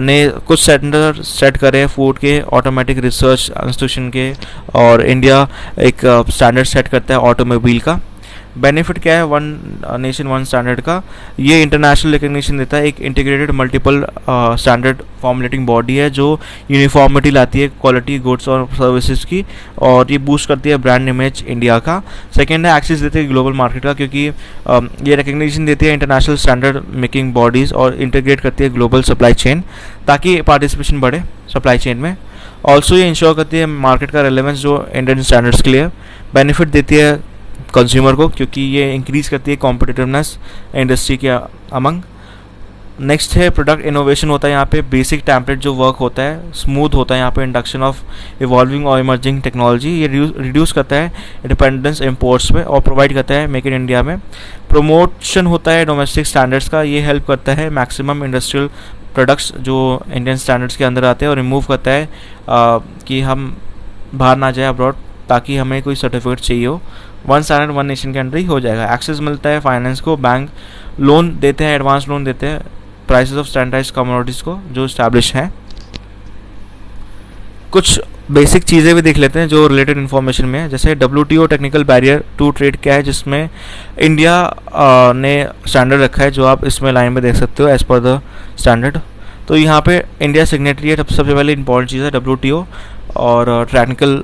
ने कुछ स्टैंडर्ड सेट करे फूड के, ऑटोमेटिक रिसर्च इंस्टीट्यूशन के, और इंडिया एक स्टैंडर्ड सेट करता है ऑटोमोबाइल का। बेनिफिट क्या है वन नेशन वन स्टैंडर्ड का? ये इंटरनेशनल रिकग्निशन देता है, एक integrated multiple standard formulating body है जो यूनिफॉर्मिटी लाती है क्वालिटी गुड्स और सर्विसेज की, और ये बूस्ट करती है ब्रांड इमेज इंडिया का। सेकेंड है एक्सेस देती है ग्लोबल मार्केट का, क्योंकि ये रिकग्निशन देती है इंटरनेशनल स्टैंडर्ड मेकिंग बॉडीज़ और इंटीग्रेट करती है ग्लोबल सप्लाई चेन ताकि पार्टिसिपेशन बढ़े सप्लाई चेन में। ऑल्सो ये इंश्योर करती है मार्केट का रेलेवेंस जो इंडियन स्टैंडर्ड्स के लिए। बेनिफिट देती है कंज्यूमर को क्योंकि ये इंक्रीज करती है कॉम्पिटिटिवनेस इंडस्ट्री के अमंग। नेक्स्ट है प्रोडक्ट इनोवेशन होता है यहाँ पे, बेसिक टेम्पलेट जो वर्क होता है स्मूथ होता है यहाँ पे, इंडक्शन ऑफ इवॉल्विंग और इमर्जिंग टेक्नोलॉजी, ये रिड्यूस करता है डिपेंडेंस इम्पोर्ट्स में और प्रोवाइड करता है मेक इन इंडिया में। प्रमोशन होता है डोमेस्टिक स्टैंडर्ड्स का, ये हेल्प करता है मैक्सिमम इंडस्ट्रियल प्रोडक्ट्स जो इंडियन स्टैंडर्ड्स के अंदर आते हैं और रिमूव करता है कि हम बाहर ना जाए अब्रॉड ताकि हमें कोई सर्टिफिकेट चाहिए हो। वन स्टैंडर्ड वन नेशन के अंदर ही हो जाएगा। एक्सेस मिलता है फाइनेंस को, बैंक लोन देते हैं, एडवांस लोन देते हैं प्राइसेस ऑफ स्टैंडर्डाइज्ड कमोडिटीज़ को जो स्टैब्लिश हैं। कुछ बेसिक चीज़ें भी देख लेते हैं जो रिलेटेड इन्फॉर्मेशन में है, जैसे WTO technical barrier to trade क्या है, जिसमें इंडिया ने स्टैंडर्ड रखा है जो आप इसमें लाइन में देख सकते हो एज पर द स्टैंडर्ड। तो यहाँ पे इंडिया सिग्नेटरी है, सबसे पहले इंपॉर्टेंट चीज़ है WTO और technical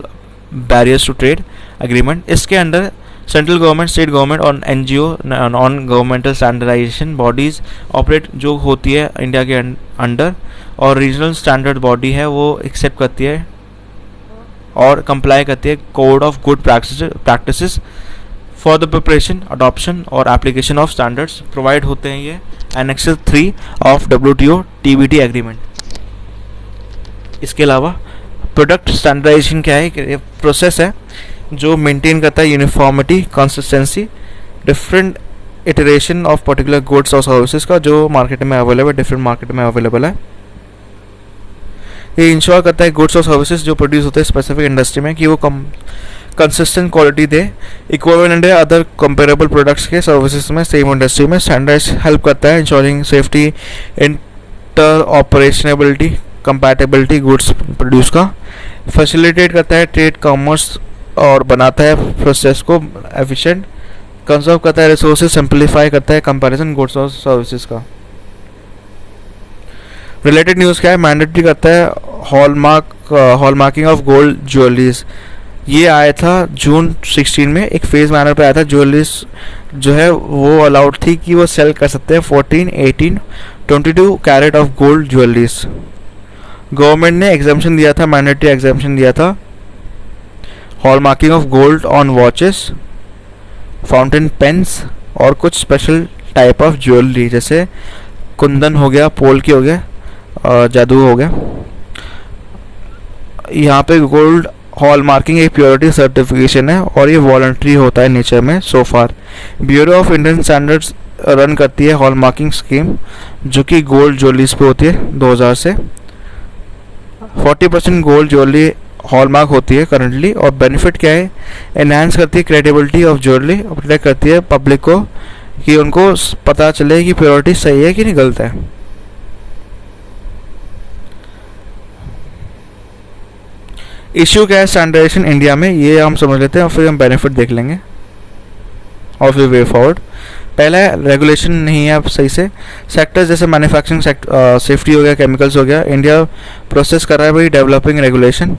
barriers to trade agreement. इसके under central government, state government और NGO non governmental standardisation bodies operate जो होती है इंडिया के अंडर, और रीजनल स्टैंडर्ड बॉडी है वो एक्सेप्ट करती है और कंप्लाई करती है code of good practices for the preparation, adoption और एप्लीकेशन ऑफ स्टैंडर्ड्स प्रोवाइड होते हैं ये annex 3 of WTO TBT agreement. इसके अलावा प्रोडक्ट स्टैंडर्डाइजेशन क्या है, एक प्रोसेस है जो मेंटेन करता है uniformity, consistency, different iteration of particular goods और सर्विसेज का जो मार्केट में अवेलेबल, डिफरेंट मार्केट में अवेलेबल है। ये इंश्योर करता है गुड्स और सर्विसेज जो प्रोड्यूस होते हैं स्पेसिफिक इंडस्ट्री में कि वो कंसिस्टेंट क्वालिटी दे, इक्विवेलेंट है अदर कंपेरेबल प्रोडक्ट्स के सर्विसेज में सेम इंडस्ट्री में। स्टैंडर्ड्स हेल्प करता है ensuring safety, inter operationability, compatibility goods produce का, फैसिलिटेट करता है ट्रेड कॉमर्स और बनाता है प्रोसेस को एफिशिएंट, कंजर्व करता है रिसोर्सेज, सिंपलीफाई करता है कंपैरिजन गुड्स और सर्विसेज का। रिलेटेड न्यूज़ क्या है, मैंडेटरी करता है हॉलमार्किंग ऑफ गोल्ड ज्वेलरीज। ये आया था जून 16 में, एक फेज मैनर पे आया था। ज्वेलरीज जो है वो अलाउड थी कि वो सेल कर सकते हैं 14, 18, 22 carat of gold jewelleries. Government ने एग्जाम्पशन दिया था, मैंडेटरी एग्जाम्पशन दिया था hallmarking of gold on watches, fountain pens और कुछ स्पेशल टाइप ऑफ ज्वेलरी जैसे कुंदन हो गया, पोल की हो गया, जादू हो गया। यहाँ पे गोल्ड हॉलमार्किंग एक प्योरिटी सर्टिफिकेशन है और ये वॉलंटरी होता है नेचर में so far. Bureau of Indian standards run करती है हॉलमार्किंग स्कीम जो कि गोल्ड ज्वेलरीज पे होती है 2000 से। 40% गोल्ड ज्वेलरी हॉलमार्क होती है करंटली, और बेनिफिट क्या है, एनहांस करती है क्रेडिबिलिटी ऑफ ज्वेलरी, प्रोटेक्ट करती है पब्लिक को कि उनको पता चले कि प्योरिटी सही है कि नहीं गलत है। इश्यू क्या है स्टैंडर्डाइजेशन इंडिया में, ये हम समझ लेते हैं और फिर हम बेनिफिट देख लेंगे और फिर वे फॉरवर्ड। पहला है रेगुलेशन नहीं है अब सही से। सेक्टर्स जैसे मैन्युफैक्चरिंग सेफ्टी हो गया, केमिकल्स हो गया, इंडिया प्रोसेस कर रहा है भाई डेवलपिंग रेगुलेशन,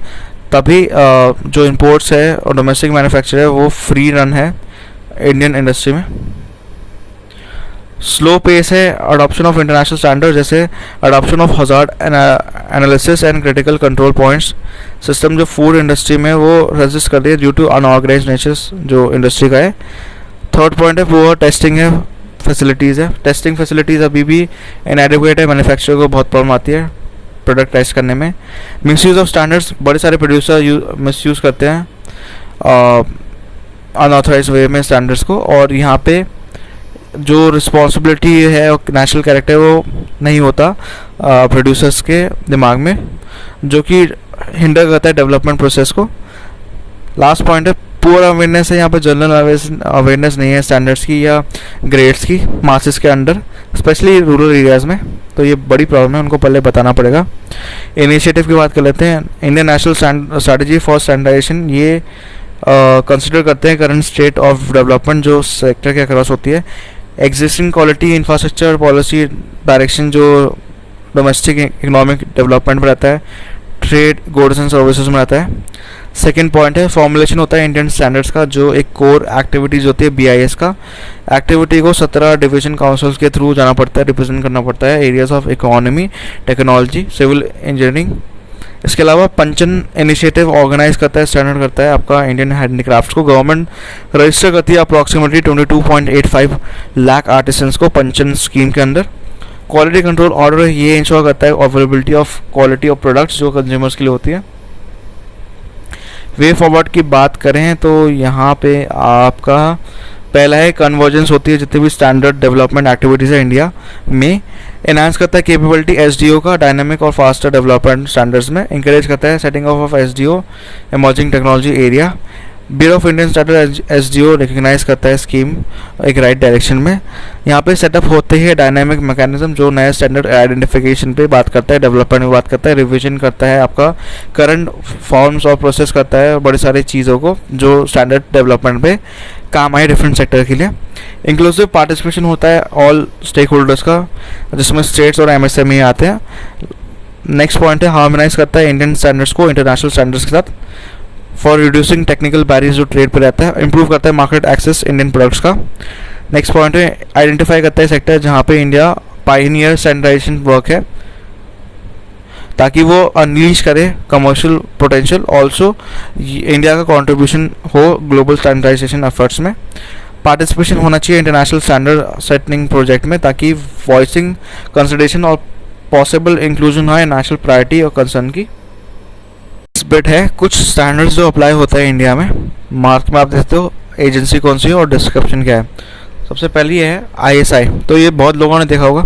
तभी जो इंपोर्ट्स है और डोमेस्टिक मैन्युफैक्चर है वो फ्री रन है इंडियन इंडस्ट्री में। स्लो पेस है अडॉप्शन ऑफ इंटरनेशनल स्टैंडर्ड, जैसे adoption of hazard analysis and critical control points system जो फूड इंडस्ट्री में वो रजिस्ट कर रही है ड्यू टू अनऑर्गेनाइज्ड नेचर जो इंडस्ट्री का है। थर्ड पॉइंट है वो टेस्टिंग है, फैसिलिटीज़ है, टेस्टिंग फैसिलिटीज़ अभी भी इनएडिक्वेट है, मैन्युफैक्चरर को बहुत प्रॉब्लम आती है प्रोडक्ट टेस्ट करने में। मिसयूज़ ऑफ स्टैंडर्ड्स, बड़े सारे प्रोड्यूसर मिसयूज़ करते हैं अनऑथराइज्ड वे में स्टैंडर्ड्स को, और यहाँ पे जो रिस्पॉन्सिबिलिटी है और नेशनल कैरेक्टर वो नहीं होता प्रोड्यूसर्स के दिमाग में, जो कि हिंडर करता है डेवलपमेंट प्रोसेस को। लास्ट पॉइंट है पुअर अवेयरनेस है, यहाँ पे जनरल अवेयरनेस नहीं है स्टैंडर्ड्स की या ग्रेड्स की मासेस के अंडर, स्पेशली रूरल एरियाज़ में, तो ये बड़ी प्रॉब्लम है, उनको पहले बताना पड़ेगा। इनिशिएटिव की बात कर लेते हैं। Indian national strategy for standardisation, ये कंसिडर करते हैं करंट स्टेट ऑफ डेवलपमेंट जो सेक्टर के अक्रॉस होती है, existing quality infrastructure policy direction जो डोमेस्टिक इकोनॉमिक डेवलपमेंट में रहता है, ट्रेड गुड्स एंड सर्विसेज में रहता है। सेकेंड पॉइंट है फॉर्मुलेशन होता है इंडियन स्टैंडर्ड्स का, जो एक कोर एक्टिविटीज़ होती है BIS का। एक्टिविटी को 17 डिवीजन काउंसिल्स के थ्रू जाना पड़ता है, रिप्रेजेंट करना पड़ता है areas of economy, technology, civil engineering. इसके अलावा पंचन इनिशिएटिव ऑर्गेनाइज करता है, स्टैंडर्ड करता है आपका इंडियन हैंडीक्राफ्ट्स को। गवर्नमेंट रजिस्टर करती है अप्रॉक्सीमेटली 22.85 लाख आर्टिसंस को पंचन स्कीम के अंदर। क्वालिटी कंट्रोल ऑर्डर ये इंश्योर करता है availability of quality of products जो कंज्यूमर्स के लिए होती है। वे फॉरवर्ड की बात करें तो यहाँ पे आपका पहला है कन्वर्जेंस होती है जितने भी स्टैंडर्ड डेवलपमेंट एक्टिविटीज़ है इंडिया में। एनहांस करता है कैपेबिलिटी SDO का, डायनामिक और फास्टर डेवलपमेंट स्टैंडर्ड्स में। इंकरेज करता है setting of SDO emerging technology area. Bureau of Indian standard SDO recognise करता है स्कीम एक राइट डायरेक्शन में। यहाँ पे सेटअप होते हैं डायनामिक मैकेनिज्म जो नया स्टैंडर्ड आइडेंटिफिकेशन पे बात करता है, डेवलपमेंट में बात करता है, रिवीजन करता है आपका करंट फॉर्म्स और प्रोसेस करता है बड़ी सारी चीज़ों को जो स्टैंडर्ड डेवलपमेंट पे काम आए डिफरेंट सेक्टर के लिए। इंक्लूसिव पार्टिसिपेशन होता है ऑल स्टेक होल्डर्स का, जिसमें स्टेट्स और MSME आते हैं। नेक्स्ट पॉइंट है हार्मोनाइज करता है इंडियन स्टैंडर्ड्स को इंटरनेशनल स्टैंडर्ड्स के साथ फॉर रिड्यूसिंग टेक्निकल बैरियर्स जो ट्रेड पे रहता है। इंप्रूव करता है मार्केट एक्सेस इंडियन प्रोडक्ट्स का। नेक्स्ट पॉइंट है आइडेंटिफाई करता है सेक्टर जहाँ पे इंडिया पायनियर स्टैंडर्डाइजेशन वर्क है ताकि वो अनलीश करे कमर्शियल पोटेंशियल। ऑल्सो इंडिया का कंट्रीब्यूशन हो ग्लोबल स्टैंडर्डाइजेशन एफर्ट्स में। पार्टिसिपेशन होना चाहिए इंटरनेशनल स्टैंडर्ड सेटिंग प्रोजेक्ट में ताकि वॉइसिंग कंसिडरेशन और पॉसिबल इंक्लूजन हो नेशनल प्रायोरिटी और कंसर्न की। बिट है कुछ स्टैंडर्ड्स जो अप्लाई होता है इंडिया में। मार्क में आप देखते हो एजेंसी कौन सी है और डिस्क्रिप्शन क्या है। सबसे पहली है ISI, तो ये बहुत लोगों ने देखा होगा।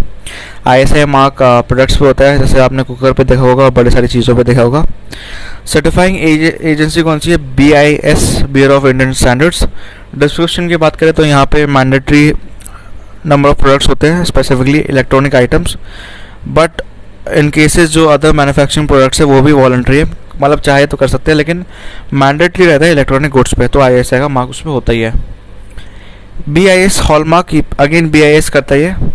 ISI मार्क प्रोडक्ट्स पे होता है, जैसे आपने कुकर पे देखा होगा और बड़ी सारी चीज़ों पे देखा होगा। सर्टिफाइंग एजेंसी कौन सी है? BIS, bureau of Indian standards. Description की बात करें तो यहाँ पे मैंडेटरी नंबर ऑफ प्रोडक्ट्स होते हैं, specifically electronic items, but in cases जो अदर मैन्युफैक्चरिंग प्रोडक्ट्स है वो भी वॉलंटरी है, मतलब चाहे तो कर सकते हैं, लेकिन मैंडेटरी रहता है इलेक्ट्रॉनिक गुड्स पे, तो ISI का मार्क उसमें होता ही है। BIS हॉलमार्क, अगेन BIS करता है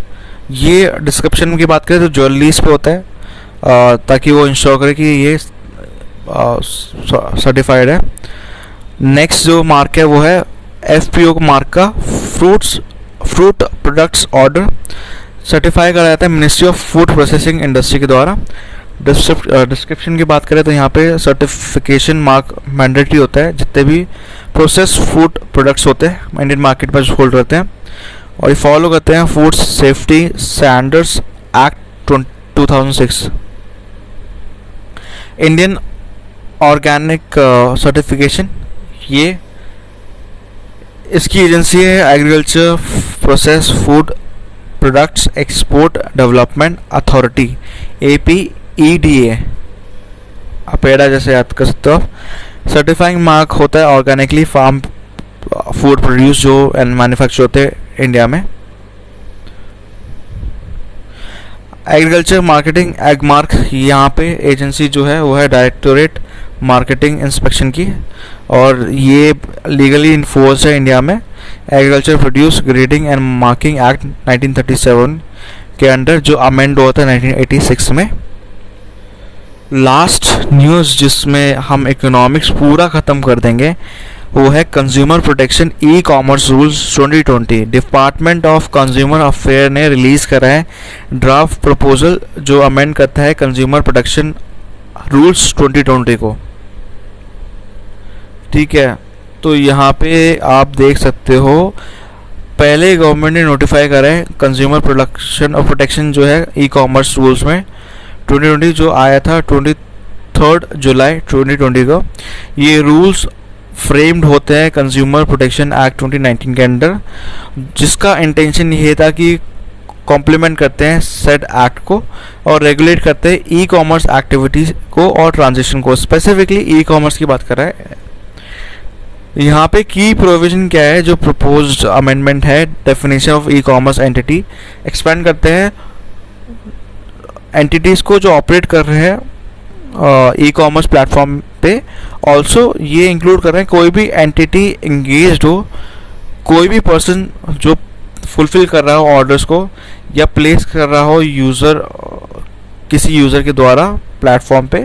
ये डिस्क्रिप्शन की बात करें तो ज्वेलरीज पे होता है ताकि वो इंश्योर करे कि ये सर्टिफाइड है। नेक्स्ट जो मार्क है वो है FPO मार्क का, फ्रूट प्रोडक्ट्स ऑर्डर, सर्टिफाई करा जाता है ministry of food processing industry के द्वारा। डिस्क्रिप्शन की बात करें तो यहाँ पे सर्टिफिकेशन मार्क मैंडेटरी होता है जितने भी प्रोसेस फूड प्रोडक्ट्स होते हैं इंडियन मार्केट पर होल्ड रहते हैं, और ये फॉलो करते हैं food safety standards act 2006। Indian organic certification, ये इसकी एजेंसी है agriculture process food products export development authority, APEDA, APEDA जैसे याद कर सकते हो आप। सर्टिफाइंग मार्क होता है ऑर्गेनिकली फार्म फूड प्रोड्यूस जो एंड मैन्युफैक्चर होते हैं इंडिया में। एग्रीकल्चर मार्केटिंग एग मार्क, यहाँ पे एजेंसी जो है वो है डायरेक्टोरेट मार्केटिंग इंस्पेक्शन की, और ये लीगली इन्फोर्स है इंडिया में। Agriculture produce grading and marking act 1937 के अंडर जो अमेंड हुआ था 1986 में। लास्ट न्यूज़ जिसमें हम इकोनॉमिक्स पूरा ख़त्म कर देंगे वो है consumer protection e-commerce rules 2020। Department of consumer affair ने रिलीज़ करा है ड्राफ्ट प्रपोजल जो अमेंड करता है कंज्यूमर प्रोटेक्शन रूल्स 2020 को। ठीक है, तो यहाँ पे आप देख सकते हो पहले गवर्नमेंट ने नोटिफाई करा है कंज्यूमर प्रोटेक्शन और प्रोटेक्शन जो है ई-कॉमर्स रूल्स में 2020 जो आया था 23 जुलाई 2020 को। ये रूल्स फ्रेम्ड होते हैं कंज्यूमर प्रोटेक्शन एक्ट 2019 के अंडर, जिसका इंटेंशन ये था कि कॉम्प्लीमेंट करते हैं सेड एक्ट को और रेगुलेट करते हैं ई कॉमर्स एक्टिविटीज़ को और ट्रांजेक्शन को। स्पेसिफिकली ई कॉमर्स की बात कर रहा है यहाँ पे। की प्रोविजन क्या है जो प्रपोज्ड अमेंडमेंट है? Definition of e commerce entity expand करते हैं एंटिटीज़ को जो ऑपरेट कर रहे हैं ई कॉमर्स प्लेटफॉर्म पे ऑल्सो ये इंक्लूड कर रहे हैं कोई भी एंटिटी इंगेज्ड हो, कोई भी पर्सन जो फुलफिल कर रहा हो ऑर्डर्स को या प्लेस कर रहा हो यूज़र, किसी यूज़र के द्वारा प्लेटफॉर्म पे,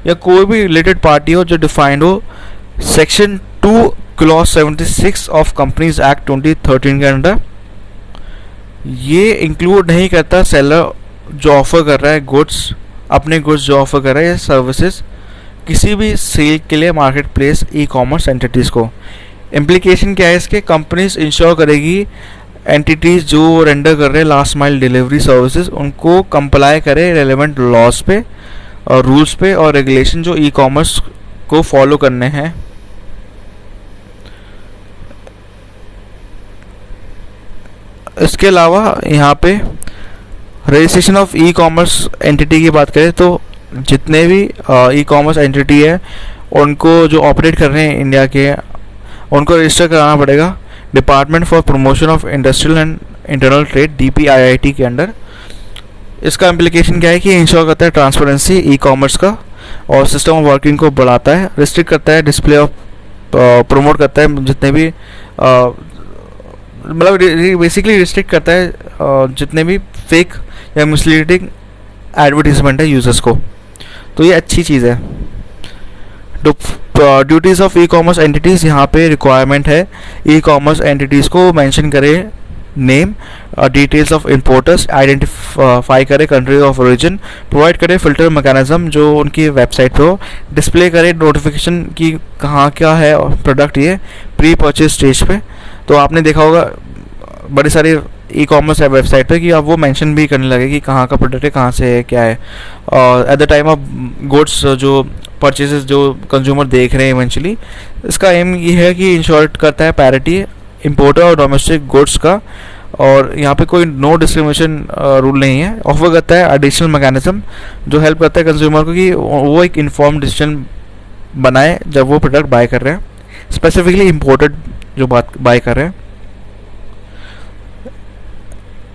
या कोई भी रिलेटेड पार्टी हो जो डिफाइंड हो section 2 clause 76 of companies act 2013 के अंडर। ये इंक्लूड नहीं करता सेलर जो ऑफर कर रहा है गुड्स, अपने गुड्स जो ऑफर कर रहा है या सर्विसेज किसी भी सेल के लिए मार्केट प्लेस ई कॉमर्स एंटिटीज़ को। इम्प्लीकेशन क्या है इसके, कंपनीज इंश्योर करेगी एंटिटीज़ जो रेंडर कर रहे हैं लास्ट माइल डिलीवरी सर्विसेज उनको कंप्लाई करे रेलेवेंट लॉज पे और रूल्स पे और रेगुलेशन जो ई कॉमर्स को फॉलो करने हैं। इसके अलावा यहाँ पे registration of e commerce entity की बात करें तो जितने भी ई कॉमर्स एंटिटी है उनको जो ऑपरेट कर रहे हैं इंडिया के, उनको रजिस्टर कराना पड़ेगा department for promotion of industrial and internal trade DPIIT के अंडर। इसका इम्प्लीकेशन क्या है कि इंश्योर करता है ट्रांसपेरेंसी ई कॉमर्स का और सिस्टम ऑफ वर्किंग को बढ़ाता है, रिस्ट्रिक्ट करता है डिस्प्ले ऑफ, प्रमोट करता है जितने भी मतलब बेसिकली रिस्ट्रिक्ट करता है जितने भी फेक या मिसलीडिंग एडवर्टीजमेंट है यूजर्स को। तो ये अच्छी चीज़ है। Duties of E commerce entities, यहाँ पे रिक्वायरमेंट है ई कॉमर्स एंटिटीज़ को मेंशन करे name, details of importers, identify करे कंट्री ऑफ ओरिजिन, प्रोवाइड करे फिल्टर मैकेनिज्म जो उनकी वेबसाइट पे हो, डिस्प्ले करे नोटिफिकेशन की कहाँ क्या है प्रोडक्ट ये प्री परचेज स्टेज पे। तो आपने देखा होगा बड़ी सारी ई कॉमर्स है वेबसाइट पे कि अब वो मेंशन भी करने लगे कि कहाँ का प्रोडक्ट है, कहाँ से है, क्या है। और at the time of goods जो परचेजेस जो कंज्यूमर देख रहे हैं इवेंचुअली, इसका एम ये है कि इंश्योर करता है पैरिटी इंपोर्टर और डोमेस्टिक गुड्स का, और यहाँ पे कोई नो डिस्क्रिमिनेशन रूल नहीं है। ऑफर करता है एडिशनल मैकेनिज्म जो हेल्प करता है कंज्यूमर को कि वो एक इन्फॉर्म डिसीजन बनाए जब वो प्रोडक्ट बाय कर रहे हैं, स्पेसिफिकली इम्पोर्टेड जो बात बाय कर रहे हैं।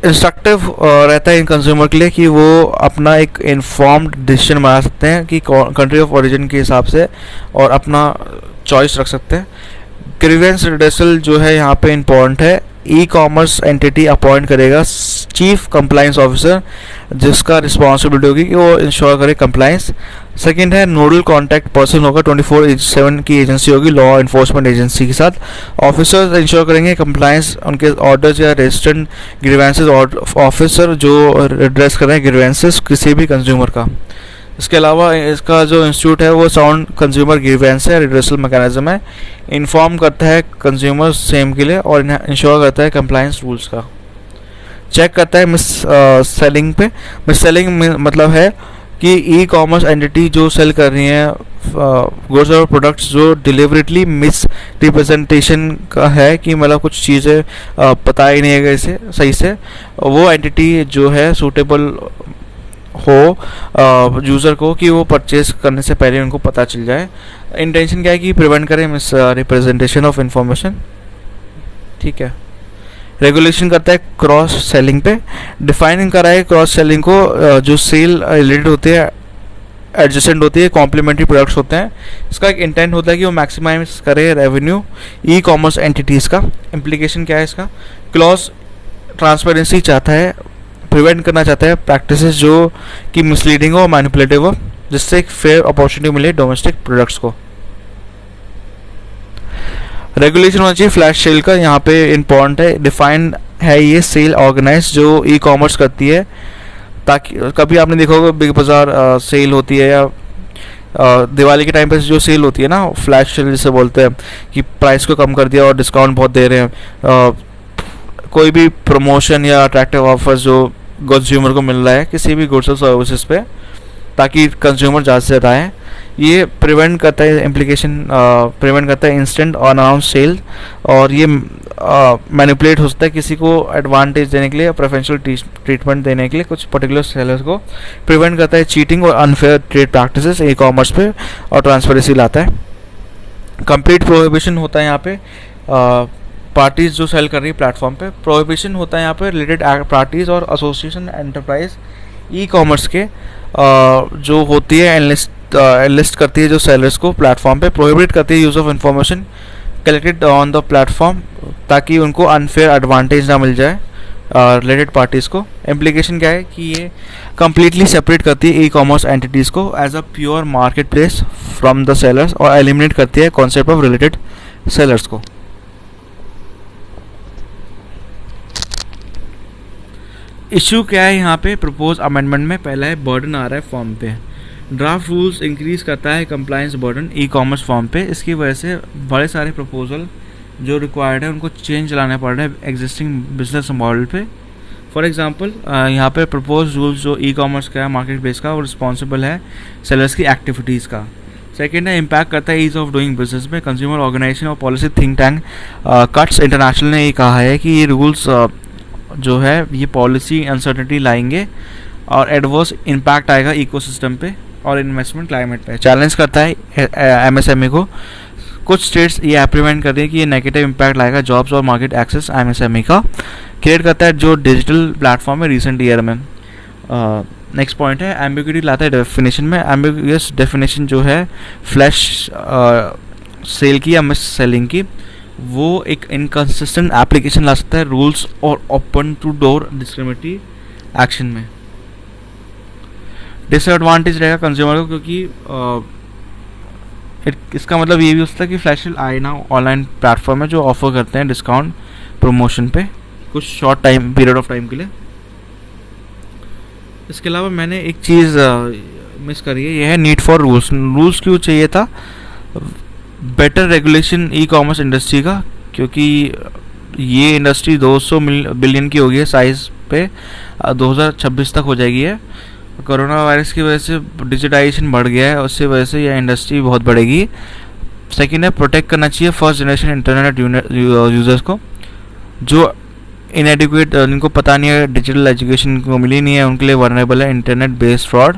इंस्ट्रक्टिव रहता है इन कंज्यूमर के लिए कि वो अपना एक इन्फॉर्म्ड डिसीजन बना सकते हैं कि कंट्री ऑफ ओरिजिन के हिसाब से और अपना चॉइस रख सकते हैं। ग्रीवेंस रिड्रेसल जो है यहाँ पे इम्पोर्टेंट है। ई कॉमर्स एंटिटी अपॉइंट करेगा चीफ कंप्लाइंस ऑफिसर जिसका रिस्पॉन्सिबिलिटी होगी कि वो इंश्योर करे कंप्लाइंस। सेकंड है नोडल कॉन्टैक्ट पर्सन होगा, 24/7 की एजेंसी होगी लॉ एनफोर्समेंट एजेंसी के साथ। ऑफिसर्स इंश्योर करेंगे कंप्लाइंस उनके ऑर्डर्स या रेजिस्टेंट ग्रीवेंसेस ऑफिसर जो एड्रेस कर रहे हैं ग्रीवेंसेस किसी भी कंज्यूमर का। इसके अलावा इसका जो इंस्टीट्यूट है वो साउंड कंज्यूमर ग्रीवेंस है रिड्रेसल मैकेनिज्म है, इन्फॉर्म करता है कंज्यूमर सेम के लिए और इंश्योर करता है कंप्लायंस रूल्स का। चेक करता है मिस सेलिंग पे। मिस सेलिंग मतलब है कि ई कॉमर्स एंटिटी जो सेल कर रही हैं गुड्स और प्रोडक्ट्स जो डिलीवरेटली मिस रिप्रेजेंटेशन का है कि मतलब कुछ चीज़ें पता ही नहीं है इसे सही से, वो एंटिटी जो है सूटेबल हो यूज़र को कि वो परचेज करने से पहले उनको पता चल जाए। इंटेंशन क्या है कि प्रिवेंट करें मिस रिप्रेजेंटेशन ऑफ इंफॉर्मेशन। ठीक है। रेगुलेशन करता है क्रॉस सेलिंग पे, डिफाइन करा है क्रॉस सेलिंग को जो सेल रिलेटेड होते हैं एडजेसेंट होती है कॉम्प्लीमेंट्री प्रोडक्ट्स होते हैं। इसका एक इंटेंट होता है कि वो मैक्सिमाइज करे रेवेन्यू ई कॉमर्स एंटिटीज़ का। इम्प्लीकेशन क्या है इसका, क्लॉज ट्रांसपेरेंसी चाहता है, प्रिवेंट करना चाहता है प्रैक्टिसेस जो कि मिसलीडिंग हो, मैनिपुलेटिव हो, जिससे एक फेयर अपॉर्चुनिटी मिले डोमेस्टिक प्रोडक्ट्स को। रेगुलेशन होना चाहिए फ्लैश सेल का, यहाँ पे इम्पॉर्टेंट है, डिफाइंड है ये सेल ऑर्गेनाइज जो ई कॉमर्स करती है। ताकि कभी आपने देखा होगा बिग बाज़ार सेल होती है या दिवाली के टाइम पे जो सेल होती है ना फ्लैश सेल जिसे बोलते हैं कि प्राइस को कम कर दिया और डिस्काउंट बहुत दे रहे हैं, कोई भी प्रमोशन या अट्रैक्टिव ऑफर्स जो कंज्यूमर को मिल रहा है किसी भी गुड्स और सर्विसेज पे ताकि कंज्यूमर ज़्यादा से ज़्यादा आए, ये प्रिवेंट करता है इम्प्लीकेशन प्रिवेंट करता है इंस्टेंट अनाउंस सेल, और ये मैनिपुलेट हो सकता है किसी को एडवांटेज देने के लिए, प्रेफरेंशियल ट्रीटमेंट देने के लिए कुछ पर्टिकुलर सेलर्स को। प्रिवेंट करता है चीटिंग और unfair trade practices e commerce पे और ट्रांसपेरेंसी लाता है। कंप्लीट प्रोहिबिशन होता है यहाँ पे पार्टीज़ जो सेल कर रही है प्लेटफॉर्म पे। प्रोहिबिशन होता है यहाँ पे रिलेटेड पार्टीज़ और एसोसिएशन एंटरप्राइज ई कॉमर्स के जो होती है लिस्ट करती है जो सेलर्स को प्लेटफॉर्म पे, प्रोहिबिट करती है use of information collected on the platform, ताकि उनको अनफेयर एडवांटेज ना मिल जाए रिलेटेड पार्टीज़ को। इम्प्लीकेशन क्या है कि ये कम्प्लीटली सेपरेट करती है ई कॉमर्स एंटिटीज़ को as a pure market place from the sellers, और एलिमिनेट करती है कॉन्सेप्ट ऑफ रिलेटेड सेलर्स को। इशू क्या है यहाँ पे प्रपोज अमेंडमेंट में? पहला है बर्डन आ रहा है फॉर्म पे, ड्राफ्ट रूल्स इंक्रीज करता है compliance burden e commerce form पे। इसकी वजह से बड़े सारे प्रपोजल जो रिक्वायर्ड है उनको चेंज लाने पड़ रहे हैं एग्जिस्टिंग बिजनेस मॉडल पे। फॉर एग्जांपल यहाँ पे प्रपोज रूल्स जो ई कॉमर्स का है मार्केट प्लेस का, वो रिस्पॉन्सिबल है सेलर्स की एक्टिविटीज़ का। सेकेंड है इम्पैक्ट करता है ईज ऑफ डूइंग बिजनेस में। कंज्यूमर ऑर्गेनाइजेशन और policy think tank cuts international ने ये कहा है कि ये रूल्स जो है ये पॉलिसी अनसर्टेनिटी लाएंगे और एडवर्स इम्पैक्ट आएगा इकोसिस्टम पे और इन्वेस्टमेंट क्लाइमेट पे। चैलेंज करता है एमएसएमई को। कुछ स्टेट्स ये एप्लीमेंट कर रही है कि ये नेगेटिव इम्पैक्ट लाएगा जॉब्स और मार्केट एक्सेस एमएसएमई का। क्रिएट करता है जो डिजिटल प्लेटफॉर्म है रिसेंट ईयर में। नेक्स्ट पॉइंट है एम्बिग्यूटी लाता है डेफिनेशन में। एम्बिगुअस डेफिनेशन जो है फ्लैश सेल की या मिस सेलिंग की, वो एक इनकंसिस्टेंट एप्लीकेशन ला सकता है रूल्स और open to door discriminatory action में। डिसएडवांटेज रहेगा कंज्यूमर को, क्योंकि इसका मतलब ये भी हो सकता है कि फ्लैश सेल आए ना ऑनलाइन प्लेटफॉर्म है जो ऑफर करते हैं डिस्काउंट प्रमोशन पे कुछ short time period of time के लिए। इसके अलावा मैंने एक चीज़ मिस करी है, ये है नीड फॉर रूल्स। रूल्स क्यों चाहिए था? Better regulation e commerce industry का, क्योंकि ये इंडस्ट्री 200 बिलियन की हो गई है साइज़ पे, 2026 तक हो जाएगी है। कोरोना वायरस की वजह से डिजिटाइजेशन बढ़ गया है, उससे वजह से यह इंडस्ट्री बहुत बढ़ेगी। सेकेंड है प्रोटेक्ट करना चाहिए फर्स्ट जनरेशन इंटरनेट यूज़र्स को, जो इनएडिक्वेट, जिनको पता नहीं है, डिजिटल एजुकेशन को मिली नहीं है, उनके लिए वनरेबल है internet based fraud.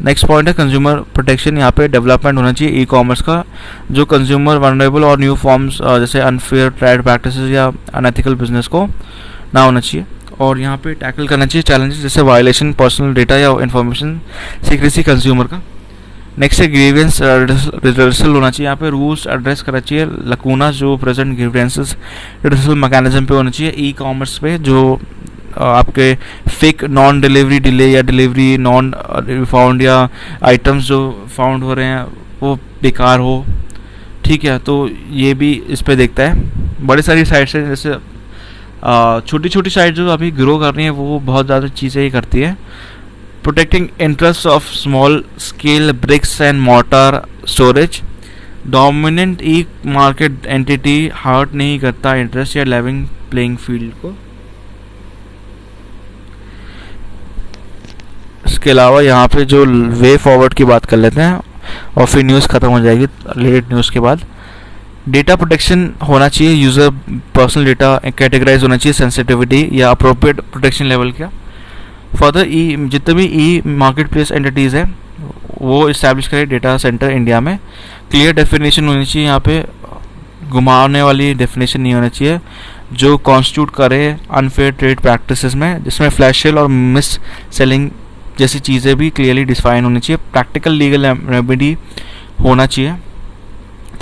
Next point है कंज्यूमर प्रोटेक्शन। यहाँ पे डेवलपमेंट होना चाहिए ई कॉमर्स का, जो कंज्यूमर वनरेबल और न्यू फॉर्म्स जैसे अनफेयर ट्रेड प्रैक्टिसेस या अनएथिकल बिजनेस को ना होना चाहिए। और यहाँ पे टैकल करना चाहिए चैलेंजेस जैसे वायलेशन पर्सनल डेटा या इंफॉर्मेशन सीक्रेसी कंज्यूमर का। नेक्स्ट है ग्रीवेंस रिजर्सल होना चाहिए। यहाँ पे रूल्स एड्रेस करना चाहिए लकूना जो प्रेजेंट ग्रीवेंसेस रिजर्सल मैकेनिज्म पे होना चाहिए ई कॉमर्स पे, जो आपके फेक नॉन डिलीवरी डिले या डिलीवरी नॉन फाउंड या आइटम्स जो फाउंड हो रहे हैं वो बेकार हो। ठीक है, तो ये भी इस पे देखता है। बड़ी सारी साइट्स हैं, जैसे छोटी छोटी साइट जो अभी ग्रो कर रही हैं वो बहुत ज़्यादा चीज़ें ही करती है। Protecting interest of small scale bricks and mortar storage. Dominant e market entity hurt नहीं करता इंटरेस्ट या लेवलिंग प्लेइंग फील्ड को। इसके अलावा यहाँ पे जो वे फॉरवर्ड की बात कर लेते हैं और फिर न्यूज़ ख़त्म हो जाएगी रिलेटेड न्यूज़ के बाद। डेटा प्रोटेक्शन होना चाहिए, यूज़र पर्सनल डेटा कैटेगराइज होना चाहिए सेंसिटिविटी या अप्रोप्रिएट प्रोटेक्शन लेवल का। फर्दर जितने भी ई मार्केट प्लेस एंटिटीज़ हैं वो इस्टेब्लिश करें डेटा सेंटर इंडिया में। क्लियर डेफिनेशन होनी चाहिए, यहाँ पे घुमाने वाली डेफिनेशन नहीं होना चाहिए जो कॉन्स्टिट्यूट करे अनफेयर ट्रेड प्रैक्टिसेस में, जिसमें फ्लैश सेल और मिस सेलिंग जैसी चीज़ें भी क्लियरली डिफाइन होनी चाहिए। प्रैक्टिकल लीगल रेमेडी होना चाहिए।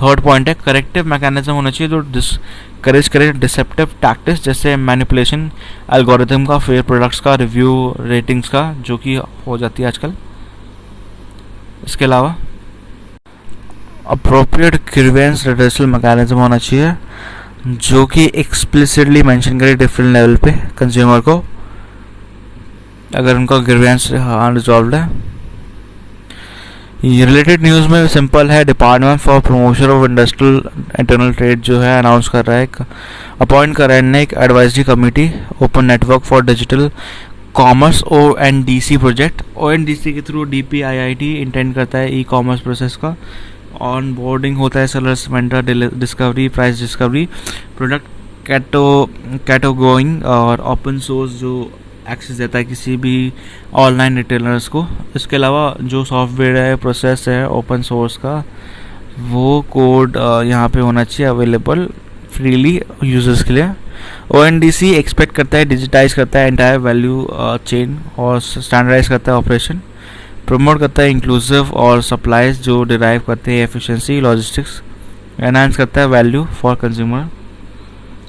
थर्ड पॉइंट है करेक्टिव मैकेनिज्म होना चाहिए जो डिस्करेज करे डिसेप्टिव टैक्टिक्स जैसे मैनिपुलेशन एल्गोरिथम का, फेयर प्रोडक्ट्स का, रिव्यू रेटिंग्स का, जो कि हो जाती है आजकल। इसके अलावा अप्रोप्रिएट ग्रीवेंस रिड्रेसल मैकेनिज्म होना चाहिए जो कि एक्सप्लिसिटली मेंशन करे डिफरेंट लेवल पे कंज्यूमर को अगर उनका ग्रीवेंस अनरिजॉल्व्ड है। ये रिलेटेड न्यूज़ में सिंपल है, department for promotion of industrial internal trade जो है अनाउंस कर रहा है, अपॉइंट कर रहा है एक advisory committee open network for digital commerce ONDC project. ONDC के थ्रू DPIIT इंटेंड करता है ई कॉमर्स प्रोसेस का। ऑन बोर्डिंग होता है sellers, vendor discovery, price discovery, product cataloguing और ओपन सोर्स जो एक्सेस देता है किसी भी ऑनलाइन रिटेलर्स को। इसके अलावा जो सॉफ्टवेयर है, प्रोसेस है ओपन सोर्स का, वो कोड यहाँ पे होना चाहिए अवेलेबल फ्रीली यूजर्स के लिए। ONDC एक्सपेक्ट करता है डिजिटाइज करता है एंटायर वैल्यू चेन और स्टैंडर्डाइज करता है ऑपरेशन। प्रमोट करता है इंक्लूसिव और सप्लाईज जो डिराइव करते हैं एफिशिएंसी लॉजिस्टिक्स, एनहांस करता है वैल्यू फॉर कंज्यूमर।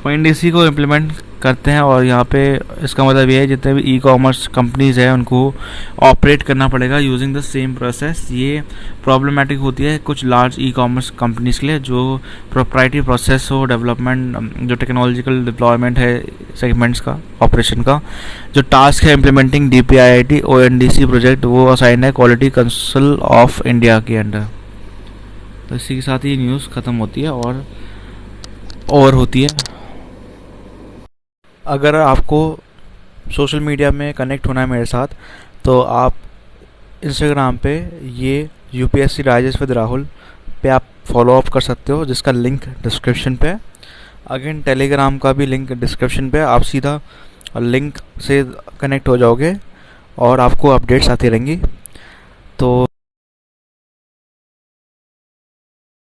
ONDC को इम्प्लीमेंट करते हैं और यहाँ पे इसका मतलब ये है जितने भी ई कॉमर्स कंपनीज़ हैं उनको ऑपरेट करना पड़ेगा यूजिंग द सेम प्रोसेस। ये प्रॉब्लमेटिक होती है कुछ लार्ज ई कॉमर्स कंपनीज के लिए जो प्रोप्राइटरी प्रोसेस हो, डेवलपमेंट जो टेक्नोलॉजिकल डिप्लॉयमेंट है सेगमेंट्स का, ऑपरेशन का जो टास्क है इम्प्लीमेंटिंग DPIIT ONDC प्रोजेक्ट वो असाइन है क्वालिटी काउंसिल ऑफ इंडिया के अंडर। तो इसी के साथ ही न्यूज़ ख़त्म होती है और होती है। अगर आपको सोशल मीडिया में कनेक्ट होना है मेरे साथ तो आप इंस्टाग्राम पे ये UPSC राजेश विद राहुल पे आप फॉलो अप कर सकते हो जिसका लिंक डिस्क्रिप्शन पे है। अगेन टेलीग्राम का भी लिंक डिस्क्रिप्शन पे है, आप सीधा लिंक से कनेक्ट हो जाओगे और आपको अपडेट्स आती रहेंगी। तो